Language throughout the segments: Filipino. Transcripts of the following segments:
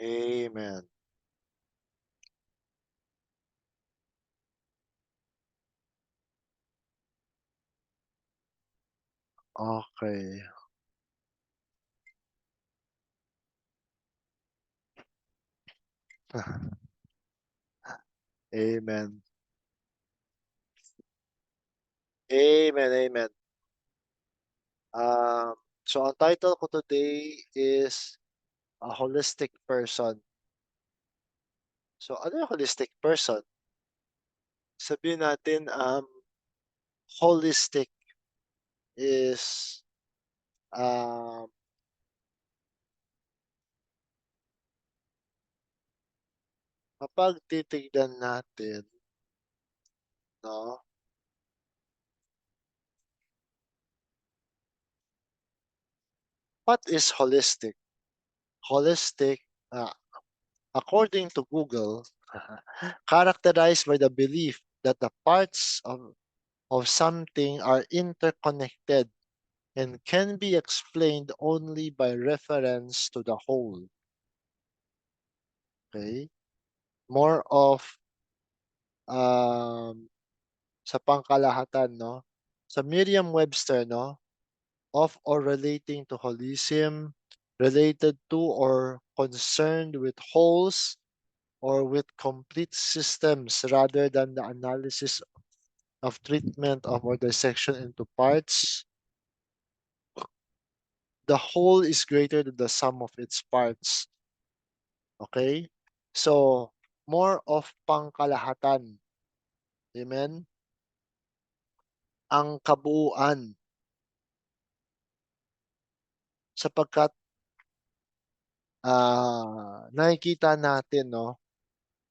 Amen. Okay. Amen. Amen. Amen. Um, so ang title ko today is a holistic person. So ano yung holistic person? Sabihin natin holistic is um kapag titignan natin, no? What is holistic? Holistic, uh, according to Google, characterized by the belief that the parts of something are interconnected and can be explained only by reference to the whole. Okay? More of um, sa pangkalahatan, no? Sa Merriam-Webster, no? Of or relating to holism, related to or concerned with wholes or with complete systems rather than the analysis of treatment of or dissection into parts. The whole is greater than the sum of its parts. Okay? So, more of pangkalahatan. Amen? Ang kabuuan. Sapagkat nakikita natin, no,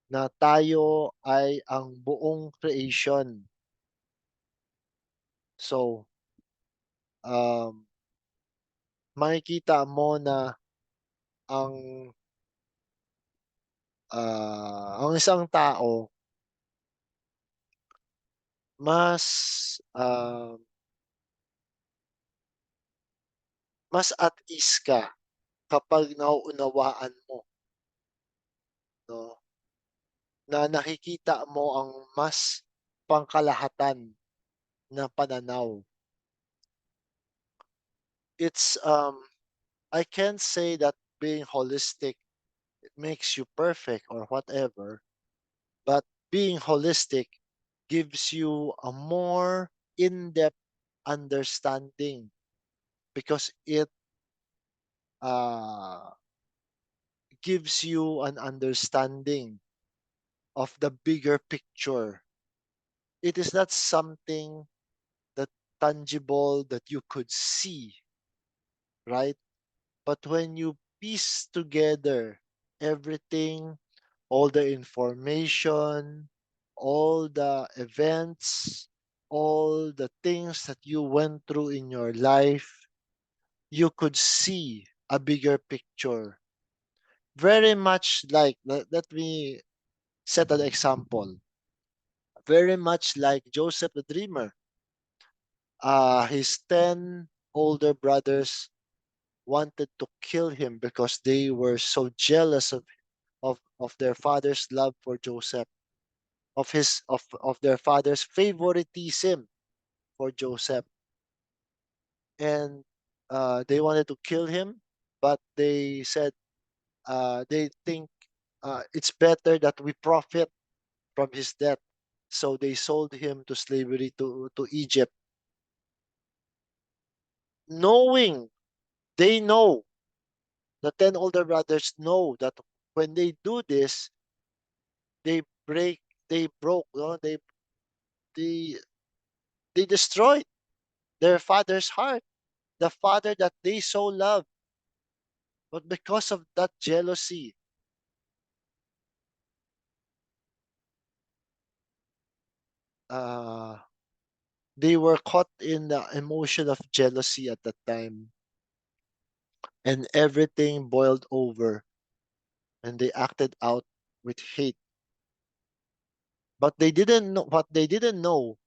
na tayo ay ang buong creation. So, um, makikita mo na ang ang isang tao mas at ease ka kapag nauunawaan mo, no, na nakikita mo ang mas pangkalahatan na pananaw. It's I can't say that being holistic it makes you perfect or whatever, but being holistic gives you a more in-depth understanding because it uh, gives you an understanding of the bigger picture. It is not something that tangible that you could see, right? But when you piece together everything, all the information, all the events, all the things that you went through in your life, you could see a bigger picture. Very much like, let me set an example. Very much like Joseph the Dreamer. His 10 older brothers wanted to kill him because they were so jealous of their father's love for Joseph, of their father's favoritism for Joseph. And they wanted to kill him, but they said they think it's better that we profit from his death. So they sold him to slavery to Egypt, knowing they know the 10 older brothers know that when they do this, they break, they broke, no? They they destroyed their father's heart, the father that they so love. But because of that jealousy, uh, they were caught in the emotion of jealousy at that time, and everything boiled over, and they acted out with hate. But they didn't know what they didn't know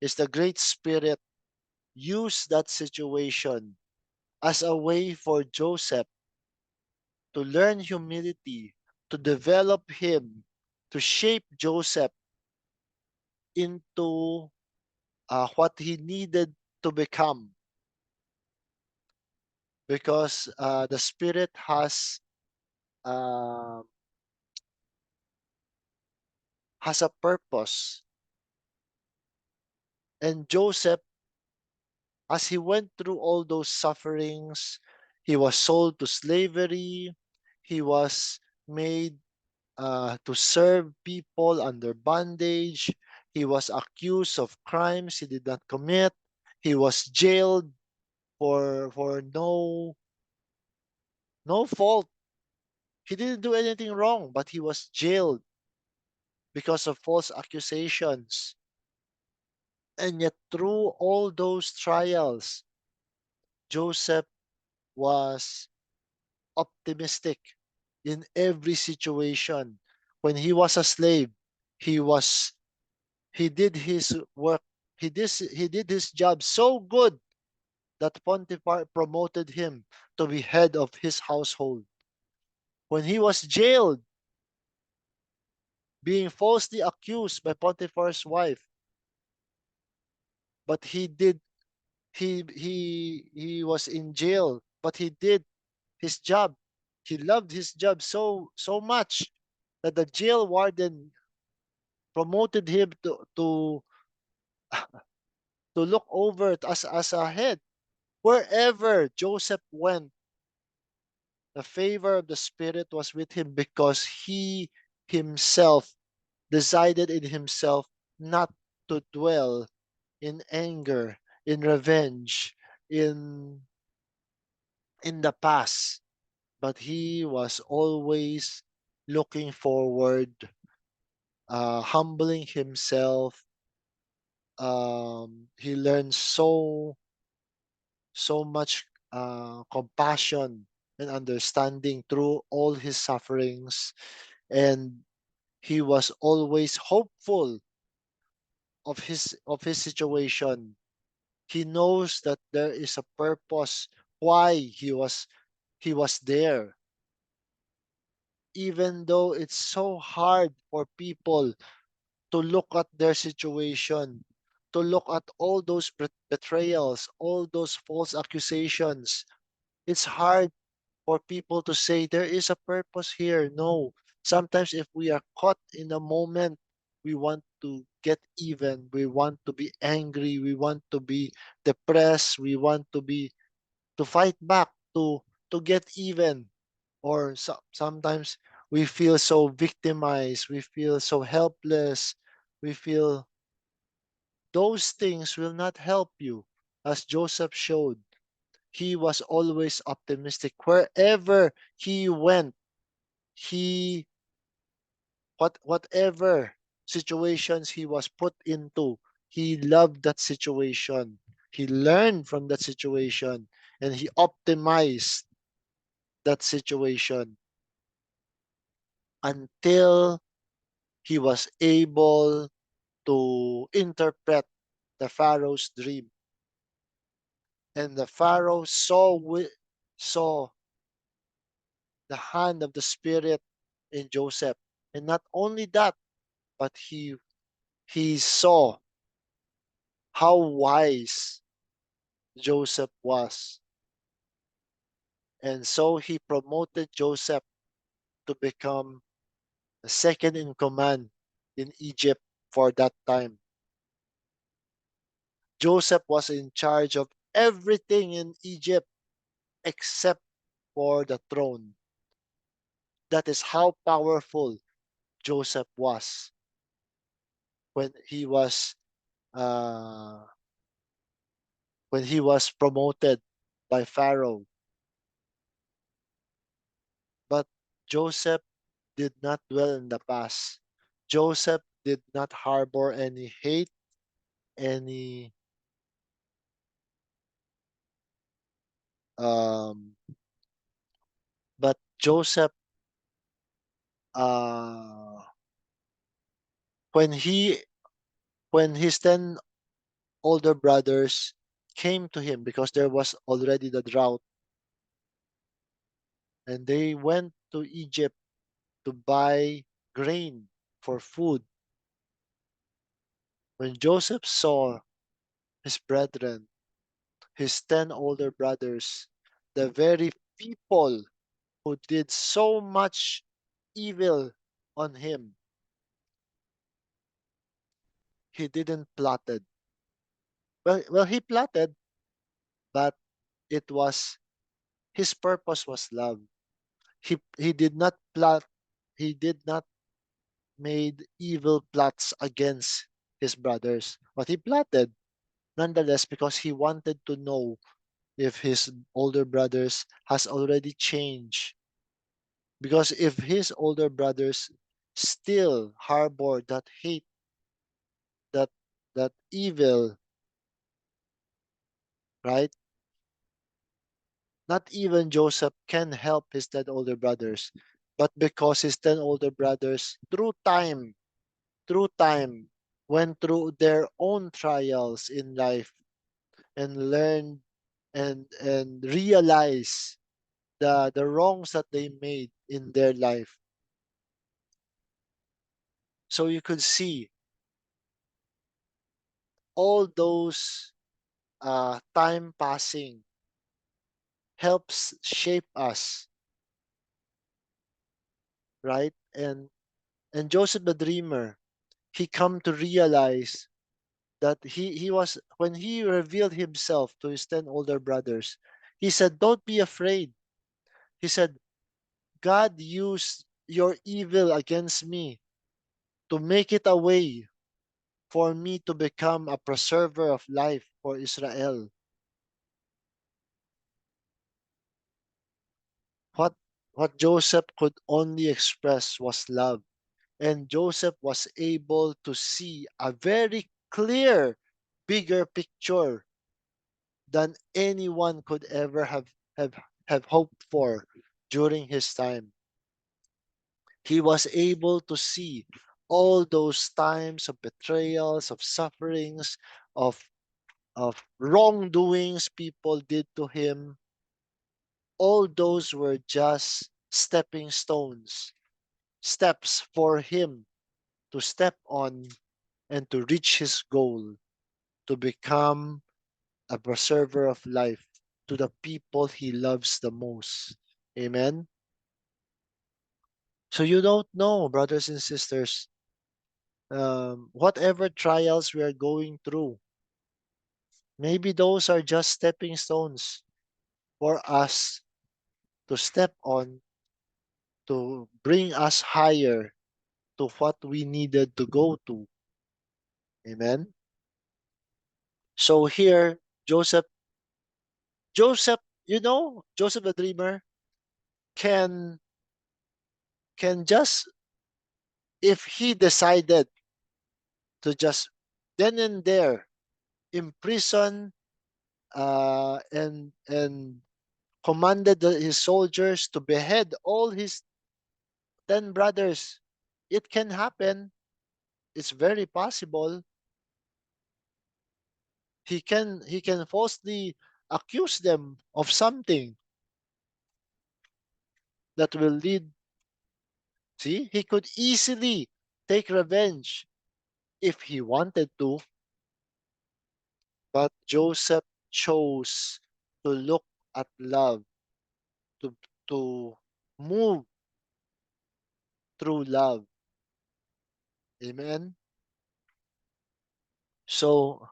is the Great Spirit used that situation as a way for Joseph to learn humility, to develop him, to shape Joseph into what he needed to become, because the Spirit uh, has a purpose. And Joseph, as he went through all those sufferings, he was sold to slavery, he was made to serve people under bondage, he was accused of crimes he did not commit, he was jailed for no fault. He didn't do anything wrong, but he was jailed because of false accusations. And yet, through all those trials, Joseph was optimistic in every situation. When he was a slave, he was he did his work. He did his job so good that Potiphar promoted him to be head of his household. When he was jailed, being falsely accused by Potiphar's wife, but he was in jail, but he did his job. He loved his job so much that the jail warden promoted him to look over it as a head. Wherever Joseph went, the favor of the Spirit was with him, because he himself decided in himself not to dwell in anger, in revenge, in in the past, but he was always looking forward, humbling himself. He learned so much compassion and understanding through all his sufferings, and he was always hopeful of his situation. He knows that there is a purpose why he was there, even though it's so hard for people to look at their situation, to look at all those betrayals, all those false accusations. It's hard for people to say there is a purpose here. No. Sometimes if we are caught in a moment, we want to get even. We want to be angry. We want to be depressed. We want to fight back, to get even. Or sometimes we feel so victimized. We feel so helpless. We feel those things will not help you. As Joseph showed, he was always optimistic. Wherever he went, he whatever situations he was put into, he loved that situation. He learned from that situation, and he optimized that situation until he was able to interpret the Pharaoh's dream. And the Pharaoh saw the hand of the Spirit in Joseph. And not only that, but he saw how wise Joseph was. And so he promoted Joseph to become the second in command in Egypt for that time. Joseph was in charge of everything in Egypt except for the throne. That is how powerful Joseph was when he was uh, when he was promoted by Pharaoh. But Joseph did not dwell in the past. Joseph did not harbor any hate, any um, but Joseph, uh, when he when his 10 older brothers came to him, because there was already the drought, and they went to Egypt to buy grain for food. When Joseph saw his brethren, his 10 older brothers, the very people who did so much evil on him, he didn't plotted. Well, he plotted, but it was his purpose was love. He did not plot. He did not made evil plots against his brothers, but he plotted nonetheless because he wanted to know if his older brothers has already changed. Because if his older brothers still harbor that hate, that that evil, right? Not even Joseph can help his 10 older brothers, but because his 10 older brothers, through time, went through their own trials in life and learned and realized the wrongs that they made in their life. So you could see all those time passing helps shape us, right? And Joseph the dreamer, he come to realize that he was when he revealed himself to his 10 older brothers, he said, "Don't be afraid." He said, "God used your evil against me to make it a way for me to become a preserver of life for Israel." What what Joseph could only express was love. And Joseph was able to see a very clear, bigger picture than anyone could ever have, have hoped for during his time. He was able to see all those times of betrayals, of sufferings, of wrongdoings people did to him. All those were just stepping stones, steps for him to step on and to reach his goal, to become a preserver of life to the people he loves the most. Amen. So you don't know, brothers and sisters, whatever trials we are going through, maybe those are just stepping stones for us to step on to bring us higher to what we needed to go to. Amen. So here, Joseph, Joseph the dreamer can just, if he decided to just then and there imprison and commanded his soldiers to behead all his 10 brothers. It can happen. It's very possible. He can falsely accuse them of something that will lead. See, he could easily take revenge if he wanted to, but Joseph chose to look at love, to to move through love. Amen. So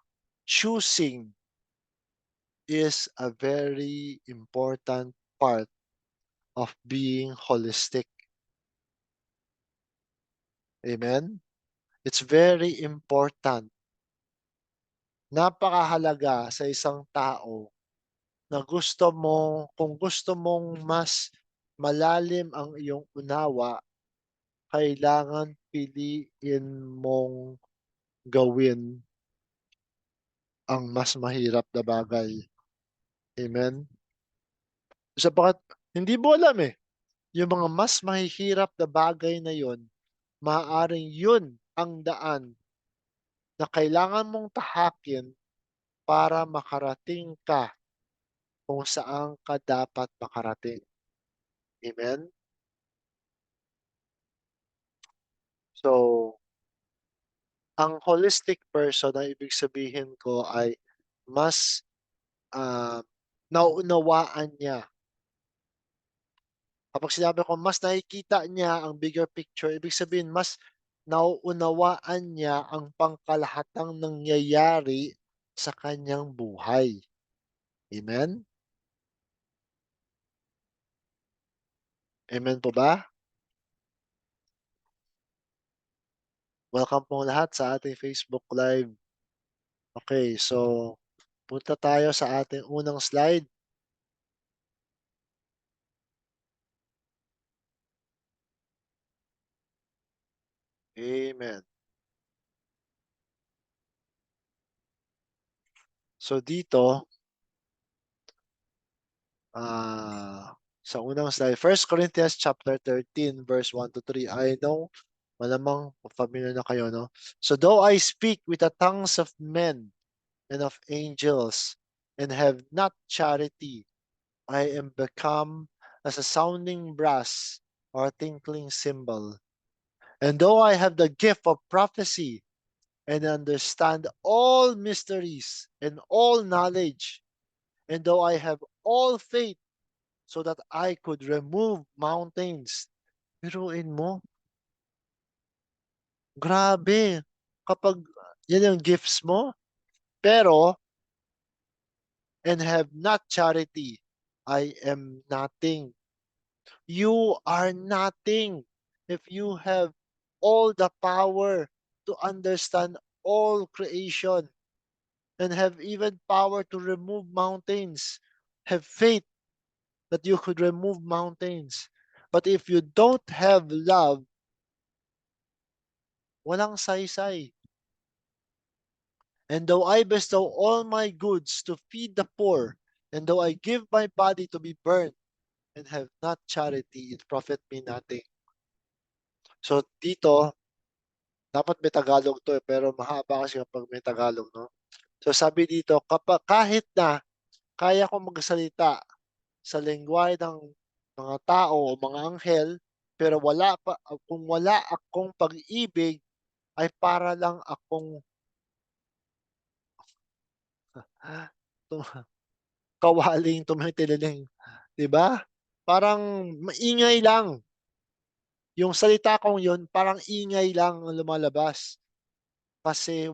choosing is a very important part of being holistic. Amen. It's very important. Napakahalaga sa isang tao na kung gusto mong mas malalim ang iyong unawa, kailangan piliin mong gawin ang mas mahirap na bagay. Amen? Sapagat hindi mo alam eh, yung mga mas mahihirap na bagay na yon, maaaring yun ang daan na kailangan mong tahakin para makarating ka kung saan ka dapat makarating. Amen? So, ang holistic person na ibig sabihin ko ay mas, ah, nauunawaan niya. Kapag sinabi ko mas nakikita niya ang bigger picture, ibig sabihin mas nauunawaan niya ang pangkalahatang nangyayari sa kanyang buhay. Amen? Amen po ba? Welcome po lahat sa ating Facebook Live. Okay, so punta tayo sa ating unang slide. Amen. So dito, sa unang slide, First Corinthians chapter 13 verse 1 to 3. I know, malamang familiar na kayo, no? So though I speak with the tongues of men and of angels and have not charity, I am become as a sounding brass or a tinkling cymbal. And though I have the gift of prophecy and understand all mysteries and all knowledge, and though I have all faith so that I could remove mountains. Biruin mo, grabe. Kapag yan yung gifts mo, pero, and have not charity, I am nothing. You are nothing if you have all the power to understand all creation and have even power to remove mountains. Have faith that you could remove mountains. But if you don't have love, walang saysay. And though I bestow all my goods to feed the poor, and though I give my body to be burned, and have not charity, it profit me nothing. So dito, dapat may Tagalog to pero mahaba kasi kapag may Tagalog, no? So sabi dito, kapag kahit na kaya kong magsalita sa lengguwahe ng mga tao o mga anghel, pero kung wala akong pag-ibig, ay para lang akong kawaling tumitililing, 'di ba? Parang maingay lang, yung salita kong yun parang ingay lang ang lumalabas kasi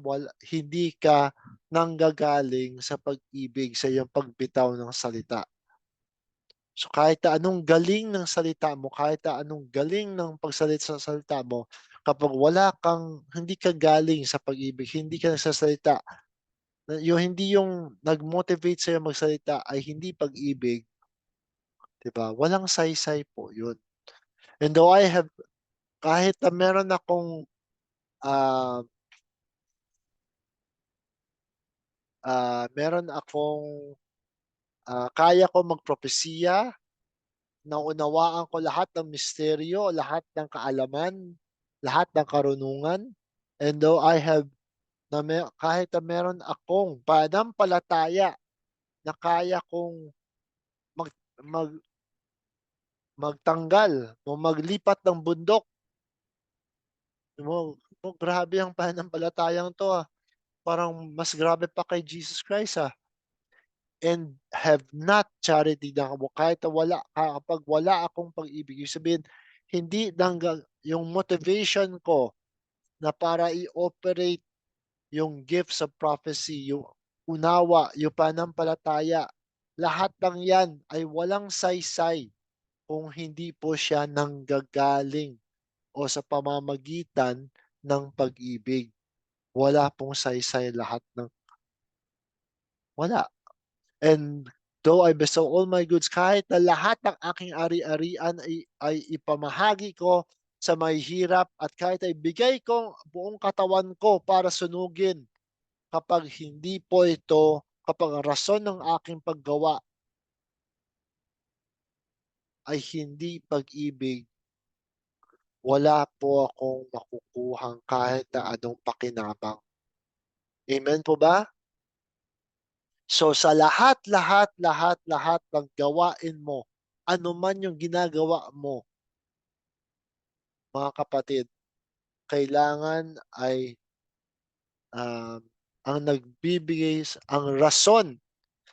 hindi ka nanggagaling sa pag-ibig sa iyong pagbitaw ng salita. So kahit na anong galing ng salita mo, kahit na anong galing ng pagsalita sa salita mo, kapag hindi ka galing sa pag-ibig, hindi ka nagsasalita, hindi yung nag-motivate sa'yo magsalita ay hindi pag-ibig, 'di ba? Walang saysay po 'yun. And though I have kahit na ah, meron akong, kaya ko magpropesiya, naunawaan ko lahat ng misteryo, lahat ng kaalaman, lahat ng karunungan, and though I have kahit na meron akong pananampalataya na kaya kong mag mag magtanggal o maglipat ng bundok. Grabe ang pananampalatayang 'to, parang mas grabe pa kay Jesus Christ, and have not charity na kahit na kapag wala akong pag-ibig, ibig sabihin hindi yung motivation ko na para i-operate yung gifts of prophecy, yung unawa, yung pananampalataya, lahat ng 'yan ay walang saysay kung hindi po siya nanggagaling o sa pamamagitan ng pag-ibig. Wala pong saysay lahat ng wala. And though I bestow all my goods, kahit na lahat ng aking ari-arian ay ipamahagi ko sa mahihirap at kahit ay bigay ko buong katawan ko para sunugin, kapag ang rason ng aking paggawa ay hindi pag-ibig, wala po akong makukuhang kahit na anong pakinabang. Amen po ba? So sa lahat ng gawain mo ano man yung ginagawa mo, mga kapatid, kailangan ay, um, ang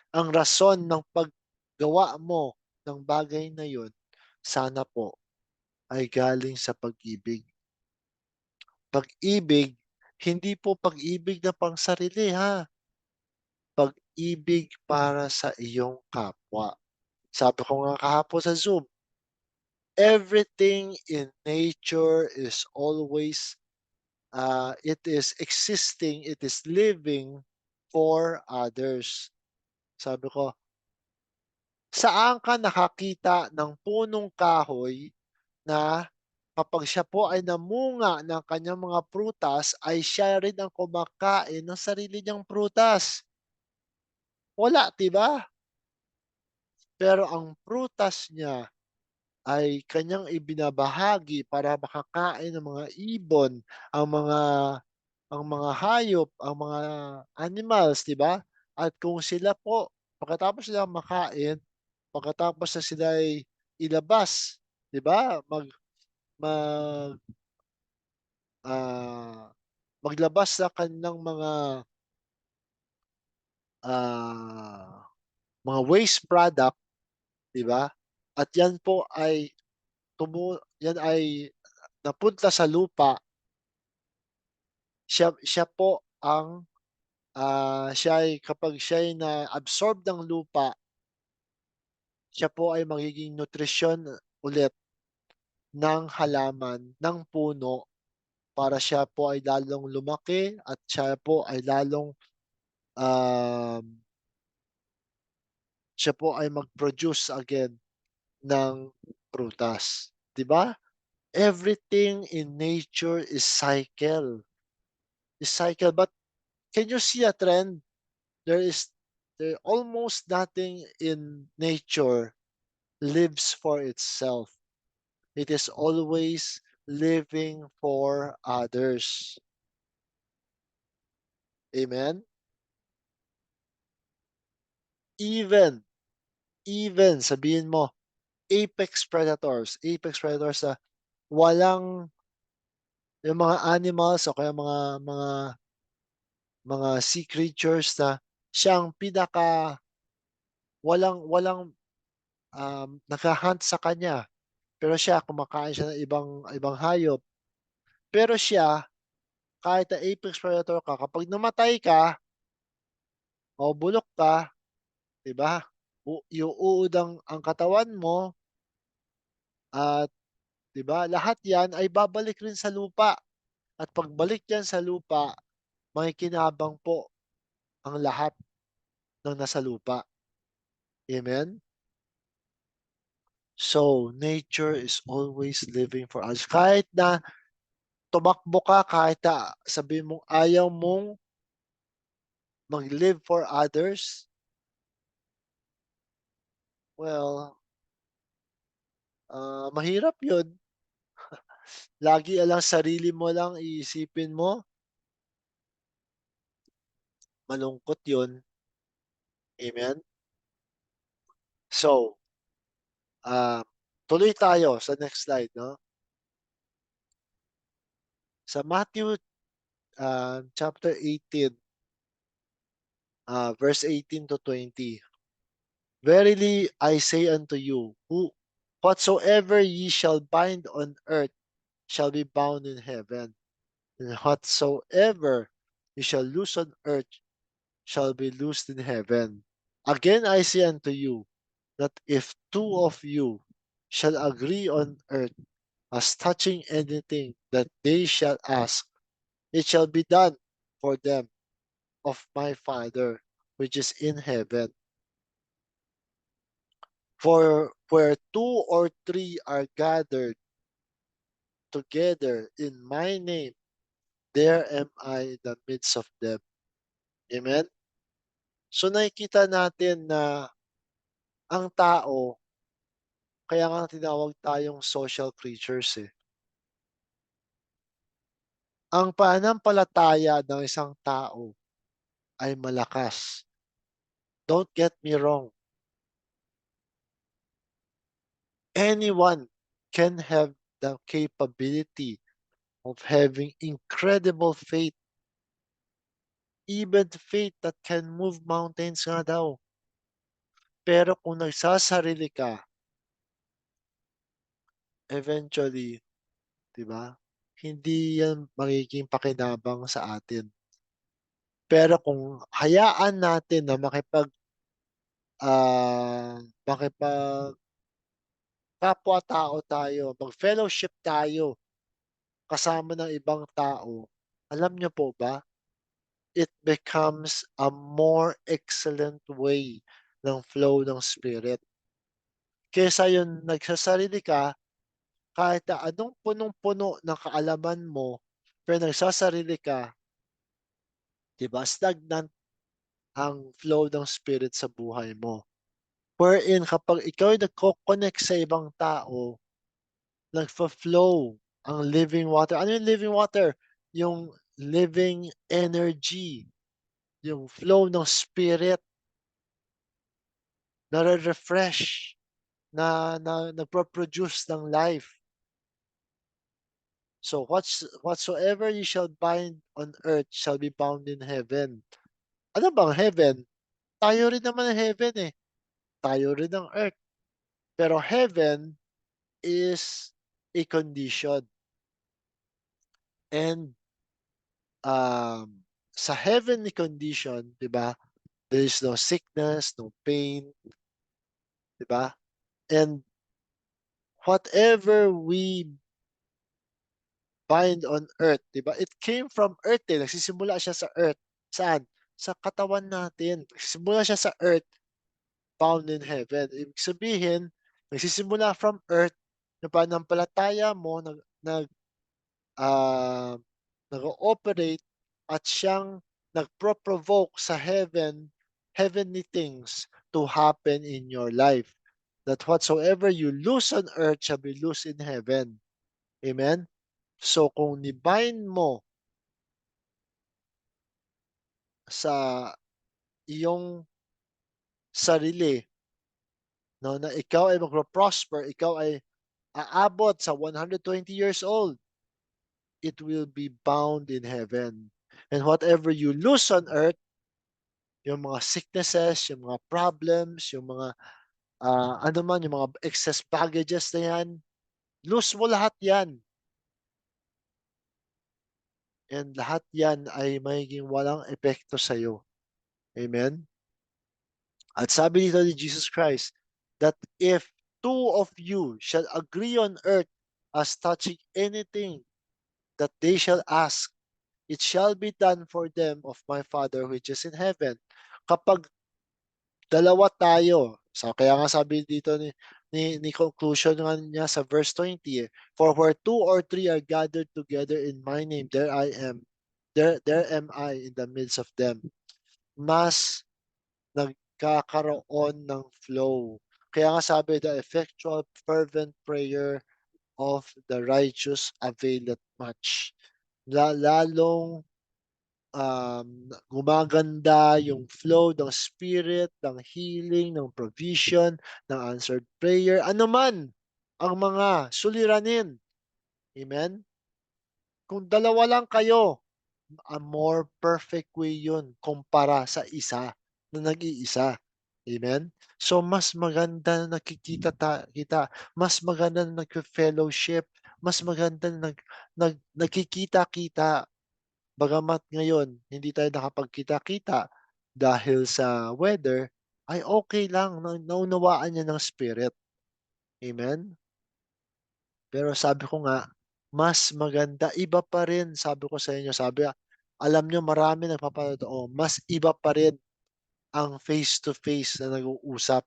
ang rason ng paggawa mo ng bagay na yun, sana po ay galing sa pag-ibig. Pag-ibig, hindi po pag-ibig na pangsarili ha, pag-ibig para sa iyong kapwa. Sabi ko nga kahapon sa Zoom, everything in nature is always, it is existing, it is living for others. Sabi ko, saan ka nakakita ng punong kahoy na kapag siya po ay namunga ng kanyang mga prutas, ay siya rin ang kumakain ng sarili niyang prutas? Wala, 'di ba? Pero ang prutas niya ay kanyang ibinabahagi para makakain ng mga ibon, ang mga hayop, ang mga animals, 'di ba? At kung sila po, pagkatapos nilang makain, pagkatapos na sila ay ilabas, 'di ba? Mag, ah, maglabas sa kanilang ah, mga waste product, 'di ba? At 'yan po ay 'yan ay napunta sa lupa, siya po ang, siya ay kapag siya ay na-absorb ng lupa, siya po ay magiging nutrisyon ulit ng halaman, ng puno, para siya po ay lalong lumaki at siya po ay lalong, um, siya po ay mag-produce again ng prutas, 'di ba? Everything in nature is cycle, but can you see a trend? There is there almost nothing in nature lives for itself. It is always living for others. Amen? Even, even sabihin mo, apex predators na walang yung mga animals o kaya mga sea creatures na siyang pinaka walang walang, nagha-hunt sa kanya, pero siya kumakain siya ng ibang hayop. Pero siya, kahit na apex predator ka, kapag namatay ka o bulok ka, 'di ba, iuud ang katawan mo at 'di ba, lahat 'yan ay babalik rin sa lupa at pagbalik diyan sa lupa, makikinabang po ang lahat ng nasa lupa. Amen? So, nature is always living for us. Kahit na tumakbo ka, kahit na sabihin mong ayaw mong mag-live for others, well, mahirap 'yun. Lagi alang sarili mo lang iisipin mo, malungkot 'yun. Amen? So, ah, tuloy tayo sa next slide 'no. Sa Matthew, chapter 18, verse 18 to 20. Verily I say unto you, whatsoever ye shall bind on earth shall be bound in heaven, and whatsoever ye shall loose on earth shall be loosed in heaven. Again I say unto you, that if two of you shall agree on earth as touching anything that they shall ask, it shall be done for them of my Father which is in heaven. For where two or three are gathered together in my name, there am I in the midst of them. Amen? So nakikita natin na ang tao, kaya nga tinawag tayong social creatures eh. Ang pananampalataya ng isang tao ay malakas. Don't get me wrong. Anyone can have the capability of having incredible faith, even faith that can move mountains nga daw. Pero kung nagsasarili ka, eventually, 'di ba, hindi yan magiging pakinabang sa atin. Pero kung hayaan natin na makipagkapwa-tao tayo, mag-fellowship tayo kasama ng ibang tao, alam niyo po ba, it becomes a more excellent way ng flow ng spirit. Kaysa yung nagsasarili ka, kahit na anong punong-puno ng kaalaman mo, pero nagsasarili ka, 'di ba, stagnant ang flow ng spirit sa buhay mo. Wherein kapag ikaw ay nagko-connect sa ibang tao, nagfa-flow ang living water. Ano yung living water? Yung living energy, yung flow ng spirit, nare-refresh, na nagpo-produce ng life. So whatsoever you shall bind on earth shall be bound in heaven. Ano bang heaven? Tayo rin naman ang heaven, eh. Tayo rin ang earth. Pero heaven is a condition. And sa heavenly condition, 'di ba? There is no sickness, no pain, 'di ba? And whatever we bind on earth, 'di ba? It came from earth, eh. Nagsisimula siya sa earth. Saan? Sa katawan natin. Nagsisimula siya sa earth, bound in heaven. Ibig sabihin, nagsisimula from earth, yung pananampalataya mo ah, nag-ooperate at siyang nagpro-provoke sa heavenly things to happen in your life. That whatsoever you loose on earth shall be loose in heaven. Amen? So kung ni-bind mo sa iyong sarili, no, na ikaw ay magpo-prosper, ikaw ay aabot sa 120 years old, it will be bound in heaven. And whatever you lose on earth, yung mga sicknesses, yung mga problems, yung mga ano man, yung mga excess baggages na yan, lose mo lahat yan. And lahat yan ay magiging walang epekto sa'yo. Amen? At sabi dito ni Jesus Christ, that if two of you shall agree on earth as touching anything that they shall ask, it shall be done for them of my Father which is in heaven. Kapag dalawa tayo, so kaya nga sabi dito ni conclusion nga niya sa verse 20, eh, for where two or three are gathered together in my name, there I am. There am I in the midst of them. Mas nagkakaroon ng flow. Kaya nga sabi, the effectual fervent prayer of the righteous availeth much. Lalong gumaganda yung flow ng spirit, ng healing, ng provision, ng answered prayer, ano man ang mga suliranin. Amen? Kung dalawa lang kayo, a more perfect way yun kumpara sa isa na nag-iisa. Amen? So, mas maganda na nakikita kita, mas maganda na nagfe-fellowship, mas maganda na nagkikita-kita. Bagamat ngayon hindi tayo nakapagkita-kita dahil sa weather, ay okay lang na naunawaan niya ng spirit. Amen? Pero sabi ko nga, mas maganda, iba pa rin, sabi ko sa inyo, alam niyo marami nagpapanood, mas iba pa rin ang face to face na nag-uusap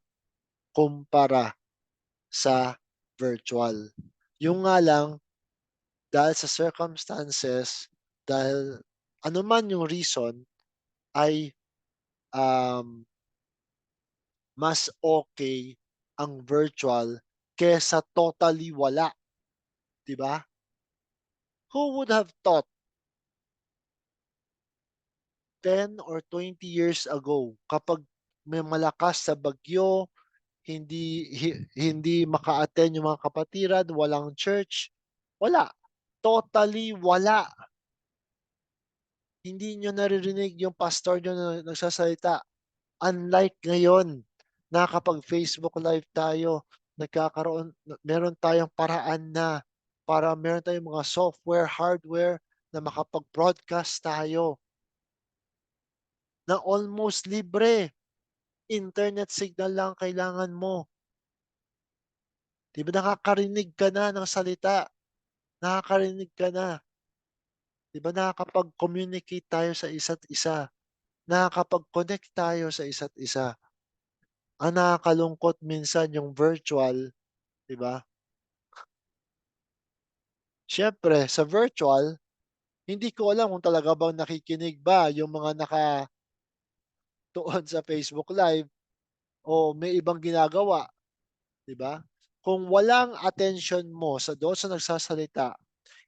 kumpara sa virtual. Yung nga lang, dahil sa circumstances, dahil ano man yung reason, ay um, mas okay ang virtual kesa totally wala, 'di ba? Who would have thought 10 or 20 years ago, kapag may malakas sa bagyo, hindi maka-attend yung mga kapatiran, walang church, wala. Totally wala. Hindi niyo naririnig yung pastor niyo na nagsasalita. Unlike ngayon, nakakapag-Facebook Live tayo, meron tayong paraan na para meron tayong mga software, hardware na makapag-broadcast tayo na almost libre. Internet signal lang kailangan mo. 'Di ba nakakarinig ka na ng salita, nakakarinig ka na. 'Di ba nakakapag-communicate tayo sa isa't isa, nakakapag-connect tayo sa isa't isa. Ang nakakalungkot minsan yung virtual, 'di ba? Siyempre sa virtual, hindi ko alam kung talaga bang nakikinig ba yung mga nakatuon sa Facebook Live o may ibang ginagawa, 'di ba? Kung walang attention mo doon sa nagsasalita,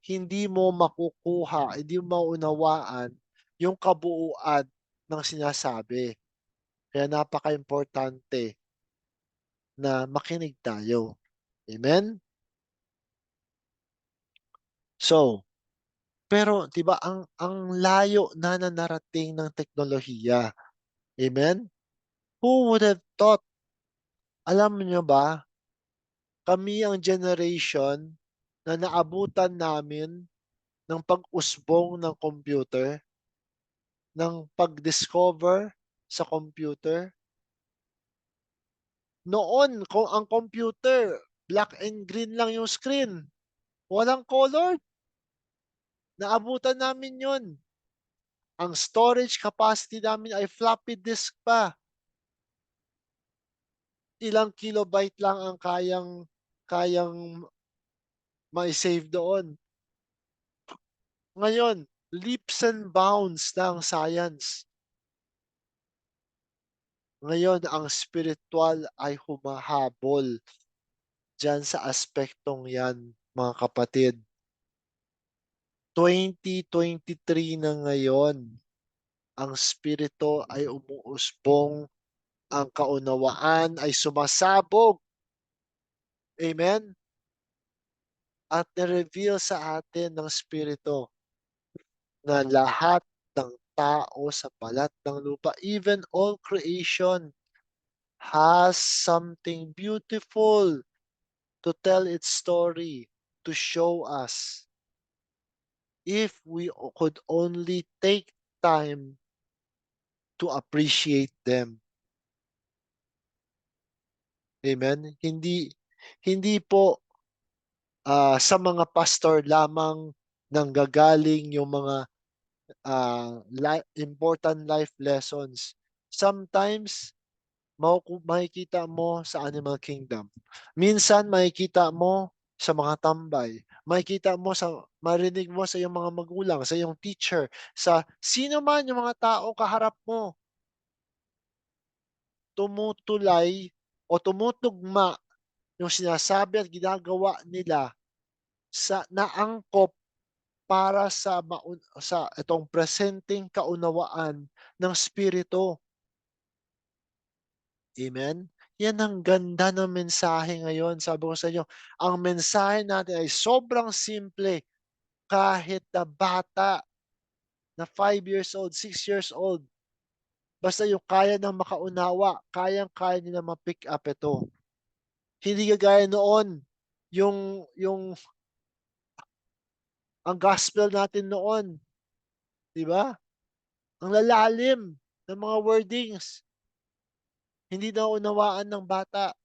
hindi mo makukuha, hindi mo maunawaan yung kabuuan ng sinasabi. Kaya napakaimportante na makinig tayo. Amen? So, pero 'di ba ang layo na na narating ng teknolohiya, amen? Who would have thought, alam niyo ba, kami ang generation na naabutan namin ng pag-usbong ng computer, ng pag-discover sa computer. Noon kung ang computer, black and green lang yung screen, walang color, naabutan namin 'yun. Ang storage capacity namin ay floppy disk pa. Ilang kilobyte lang ang kayang kayang mai-save doon. Ngayon, leaps and bounds na ang science. Ngayon ang spiritual ay humahabol diyan sa aspektong 'yan, mga kapatid. 2023 na ngayon, ang spirito ay umuusbong, ang kaunawaan ay sumasabog, amen? At ni-reveal sa atin ng Espiritu na lahat ng tao sa balat ng lupa, even all creation, has something beautiful to tell its story, to show us. If we could only take time to appreciate them. Amen? Hindi po sa mga pastor lamang nanggagaling yung mga important life lessons. Sometimes makikita mo sa animal kingdom. Minsan makikita mo sa mga tambay. Marinig mo sa iyong mga magulang, sa iyong teacher, sa sino man yung mga tao kaharap mo. Tumutulay o tumutugma yung sinasabi at ginagawa nila sa naangkop para sa itong presenteng kaunawaan ng Espiritu. Amen? Yan ang ganda ng mensahe ngayon. Sabi ko sa inyo, ang mensahe natin ay sobrang simple. Kahit na bata na 5 years old, 6 years old, basta yung kaya ng makaunawa, kayang-kaya nila ma-pick up ito. Hindi kagaya noon, yung ang gospel natin noon, 'di ba? Ang lalalim ng mga wordings, hindi naunawaan ng bata.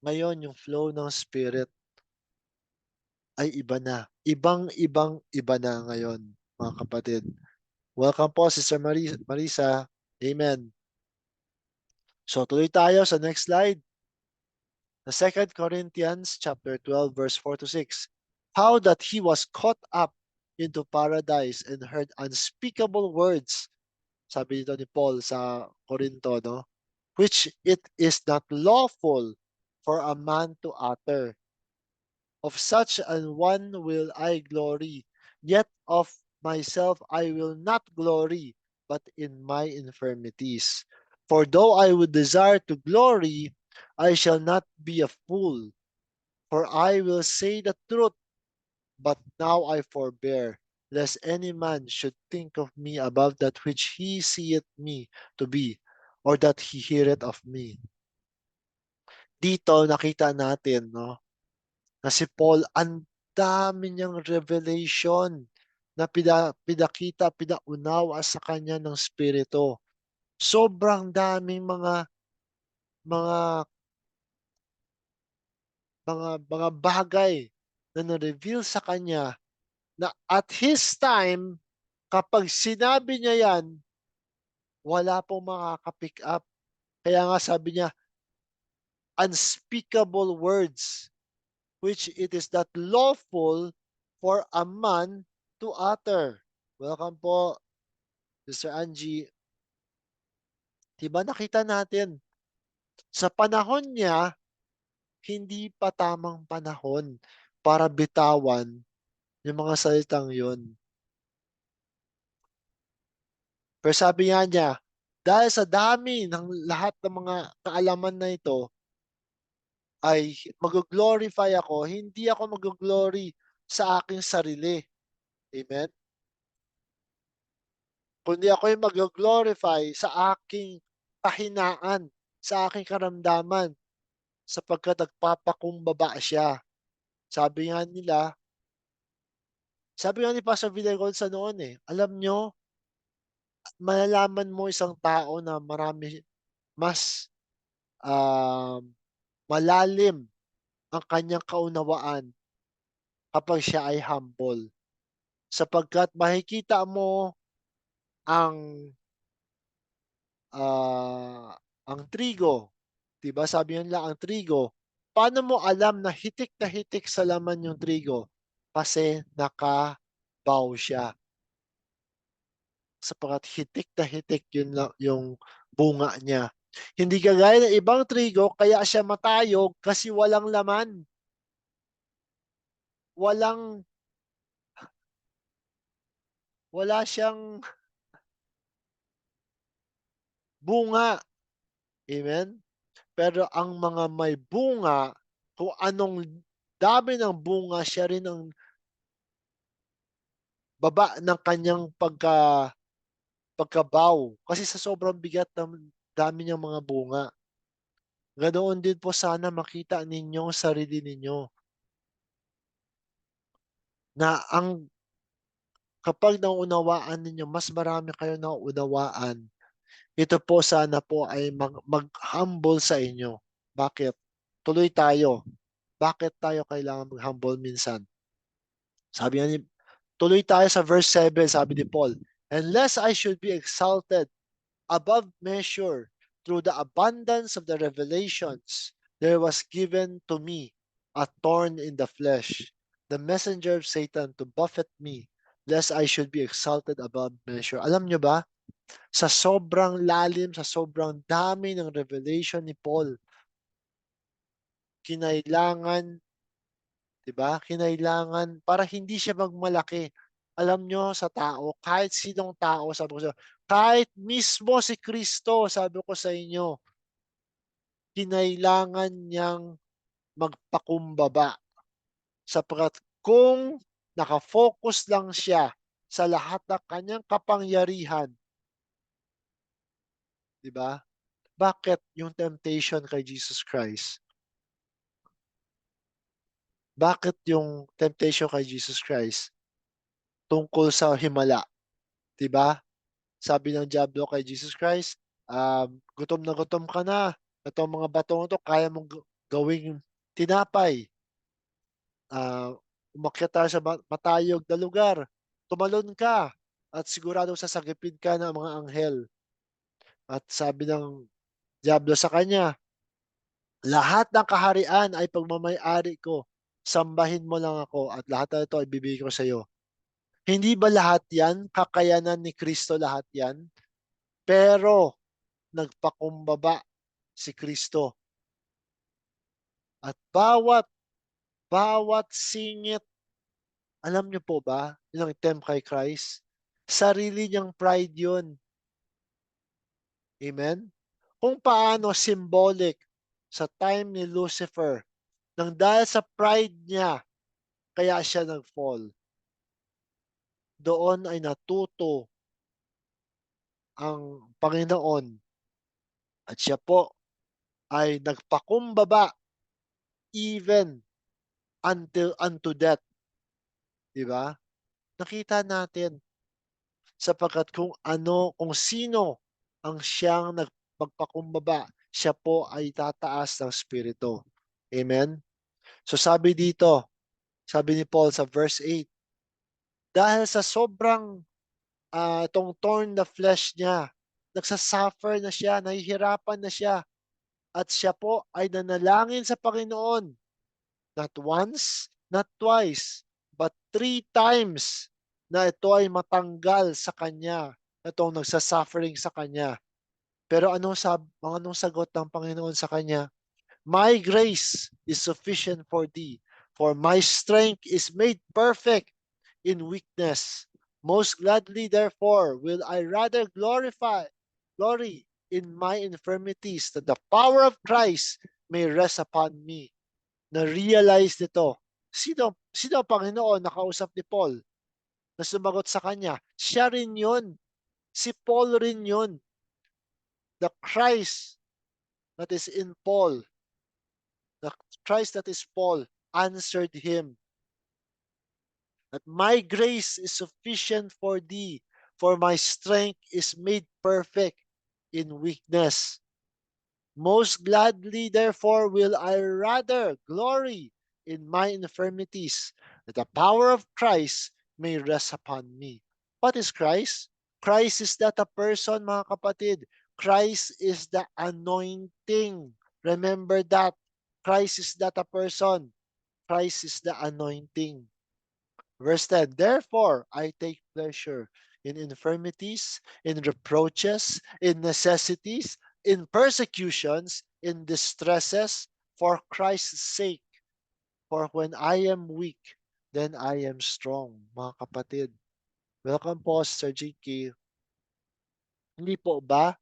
Ngayon yung flow ng Spirit ay iba na. Ibang-iba na ngayon, mga kapatid. Welcome po, Sister Marisa. Amen. So tuloy tayo sa next slide. The 2 Corinthians chapter 12, verse 4 to 6. How that he was caught up into paradise and heard unspeakable words. Sabi dito ni Paul sa Corinto, no? Which it is not lawful for a man to utter. Of such an one will I glory, yet of myself I will not glory, but in my infirmities. For though I would desire to glory, I shall not be a fool, for I will say the truth, but now I forbear, lest any man should think of me above that which he seeth me to be, or that he heareth of me. Dito nakita natin, no, na si Paul, ang dami niyang revelation na pinakita, pinaunawa sa kanya ng Espiritu. Sobrang daming mga mga bagay na na-reveal sa kanya na at his time, kapag sinabi niya yan, wala pong makaka-pick up. Kaya nga sabi niya, unspeakable words, which it is not lawful for a man to utter. Welcome po, Mr. Angie. Diba nakita natin, sa panahon niya, hindi pa tamang panahon para bitawan yung mga salitang yun. Pero sabi nga niya, dahil sa dami ng lahat ng mga kaalaman na ito, ay mag-glorify ako, hindi ako mag-glory sa aking sarili. Amen? Kundi ako yung mag-glorify sa aking kahinaan, sa aking karamdaman, sapagkat nagpapakumbaba siya. Sabi nga nila, sabi nga ni Pastor Villagonsa noon alam nyo, malalaman mo isang tao na marami, mas um, malalim ang kanyang kaunawaan kapag siya ay humble. Sapagkat makikita mo ang ang trigo. 'Di ba sabi nila ang trigo, paano mo alam na hitik sa laman yung trigo? Kasi nakabaw siya. Sapagkat hitik na hitik yun yung bunga niya. Hindi kagaya ng ibang trigo, kaya siya matayog kasi walang laman. Walang, wala siyang bunga. Amen? Pero ang mga may bunga, kung anong dami ng bunga, siya rin ang baba ng kanyang pagkabaw. Kasi sa sobrang bigat ng dami niyang mga bunga. Ganoon din po sana makita ninyo ang sarili ninyo. Na kapag nauunawaan ninyo, mas marami kayo nauunawaan. Ito po sana po ay mag-humble sa inyo. Bakit? Tuloy tayo. Bakit tayo kailangan mag-humble minsan? Sabi nga tuloy tayo sa verse 7, sabi ni Paul, unless I should be exalted above measure through the abundance of the revelations, there was given to me a thorn in the flesh, the messenger of Satan to buffet me, lest I should be exalted above measure. Alam nyo ba, sa sobrang lalim, sa sobrang dami ng revelation ni Paul, kinailangan, 'di ba? Kinailangan para hindi siya magmalaki. Alam nyo sa tao, kahit sinong tao, sabi ko sa kahit mismo si Kristo, sabi ko sa inyo, kinailangan niyang magpakumbaba. Sapagkat kung nakafocus lang siya sa lahat ng kanyang kapangyarihan, 'di ba? Bakit yung temptation kay Jesus Christ? Bakit yung temptation kay Jesus Christ tungkol sa himala, 'di ba? Sabi ng diablo kay Jesus Christ, gutom na gutom ka na. Itong mga batong to kaya mong gawing tinapay. Ah, umakyat tayo sa matayog na lugar. Tumalon ka at siguradong sasagipin ka ng mga anghel. At sabi ng diablo sa kanya, lahat ng kaharian ay pagmamay-ari ko. Sambahin mo lang ako at lahat na ito ay bibigay ko sa iyo. Hindi ba lahat yan? Kakayanan ni Kristo lahat yan? Pero nagpakumbaba si Kristo. At bawat singit, alam niyo po ba, yung tempt kay Christ? Sarili niyang pride yun. Amen? Kung paano symbolic sa time ni Lucifer nang dahil sa pride niya kaya siya nag-fall. Doon ay natuto ang Panginoon at siya po ay nagpakumbaba even until unto death, 'di ba? Nakita natin sapagkat kung sino ang siyang magpakumbaba, siya po ay tataas ng spirito. Amen? So sabi ni Paul sa verse 8, dahil sa sobrang itong torn na flesh niya, nagsasuffer na siya, nahihirapan na siya, at siya po ay nanalangin sa Panginoon. Not once, not twice, but 3 times na ito ay matanggal sa kanya, itong nagsasuffering sa kanya. Pero anong sagot ng Panginoon sa kanya? My grace is sufficient for thee, for my strength is made perfect in weakness. Most gladly, therefore, will I rather glory in my infirmities, that the power of Christ may rest upon me. Na-realize nito. Sino ang Panginoon na kausap ni Paul na sumagot sa kanya? Siya rin yun. Si Paul rin yun. The Christ that is in Paul, the Christ that is Paul answered him that my grace is sufficient for thee, for my strength is made perfect in weakness. Most gladly, therefore, will I rather glory in my infirmities, that the power of Christ may rest upon me. What is Christ? Christ is not a person, mga kapatid. Christ is the anointing. Remember that. Christ is not a person. Christ is the anointing. Verse 10, therefore I take pleasure in infirmities, in reproaches, in necessities, in persecutions, in distresses, for Christ's sake. For when I am weak, then I am strong. Mga kapatid, welcome po, Sir JK. Hindi po ba?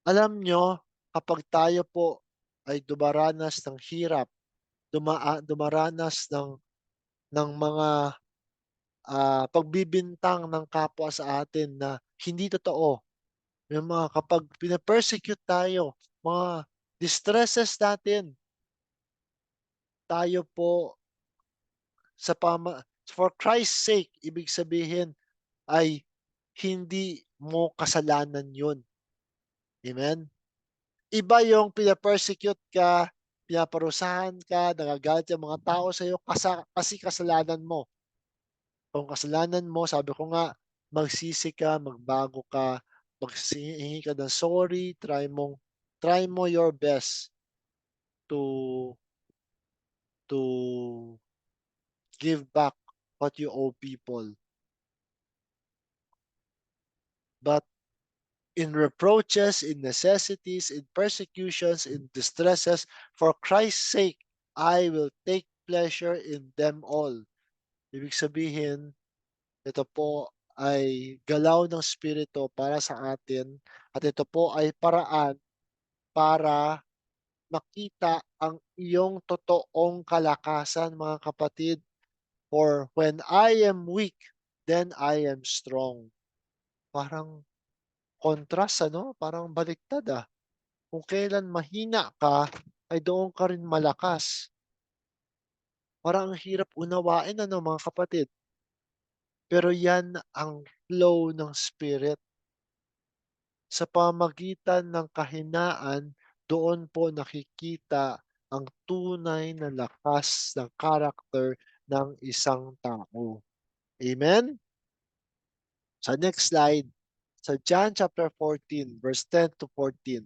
Alam nyo, kapag tayo po ay dumaranas ng hirap, dumaranas ng mga pagbibintang ng kapwa sa atin na hindi totoo. Yung mga kapag pina-persecute tayo, mga distresses natin, tayo po for Christ's sake, ibig sabihin ay hindi mo kasalanan yun. Amen? Iba yung pina-persecute ka, pinaparusahan ka, nagagalit yung mga tao sa iyo kasi kasalanan mo. Kung kasalanan mo, sabi ko nga, magsisi ka, magbago ka, maghihingi ka ng sorry, try mo your best to to give back what you owe people. But in reproaches, in necessities, in persecutions, in distresses, for Christ's sake, I will take pleasure in them all. Ibig sabihin, ito po ay galaw ng Espiritu para sa atin at ito po ay paraan para makita ang iyong totoong kalakasan, mga kapatid. For when I am weak, then I am strong. Parang contrast, ano? Parang baliktad, ah. Kung kailan mahina ka, ay doon ka rin malakas. Parang ang hirap unawain, ano, mga kapatid. Pero yan ang flow ng Spirit. Sa pamagitan ng kahinaan, doon po nakikita ang tunay na lakas ng karakter ng isang tao. Amen? Sa next slide, sa John chapter 14, verse 10 to 14.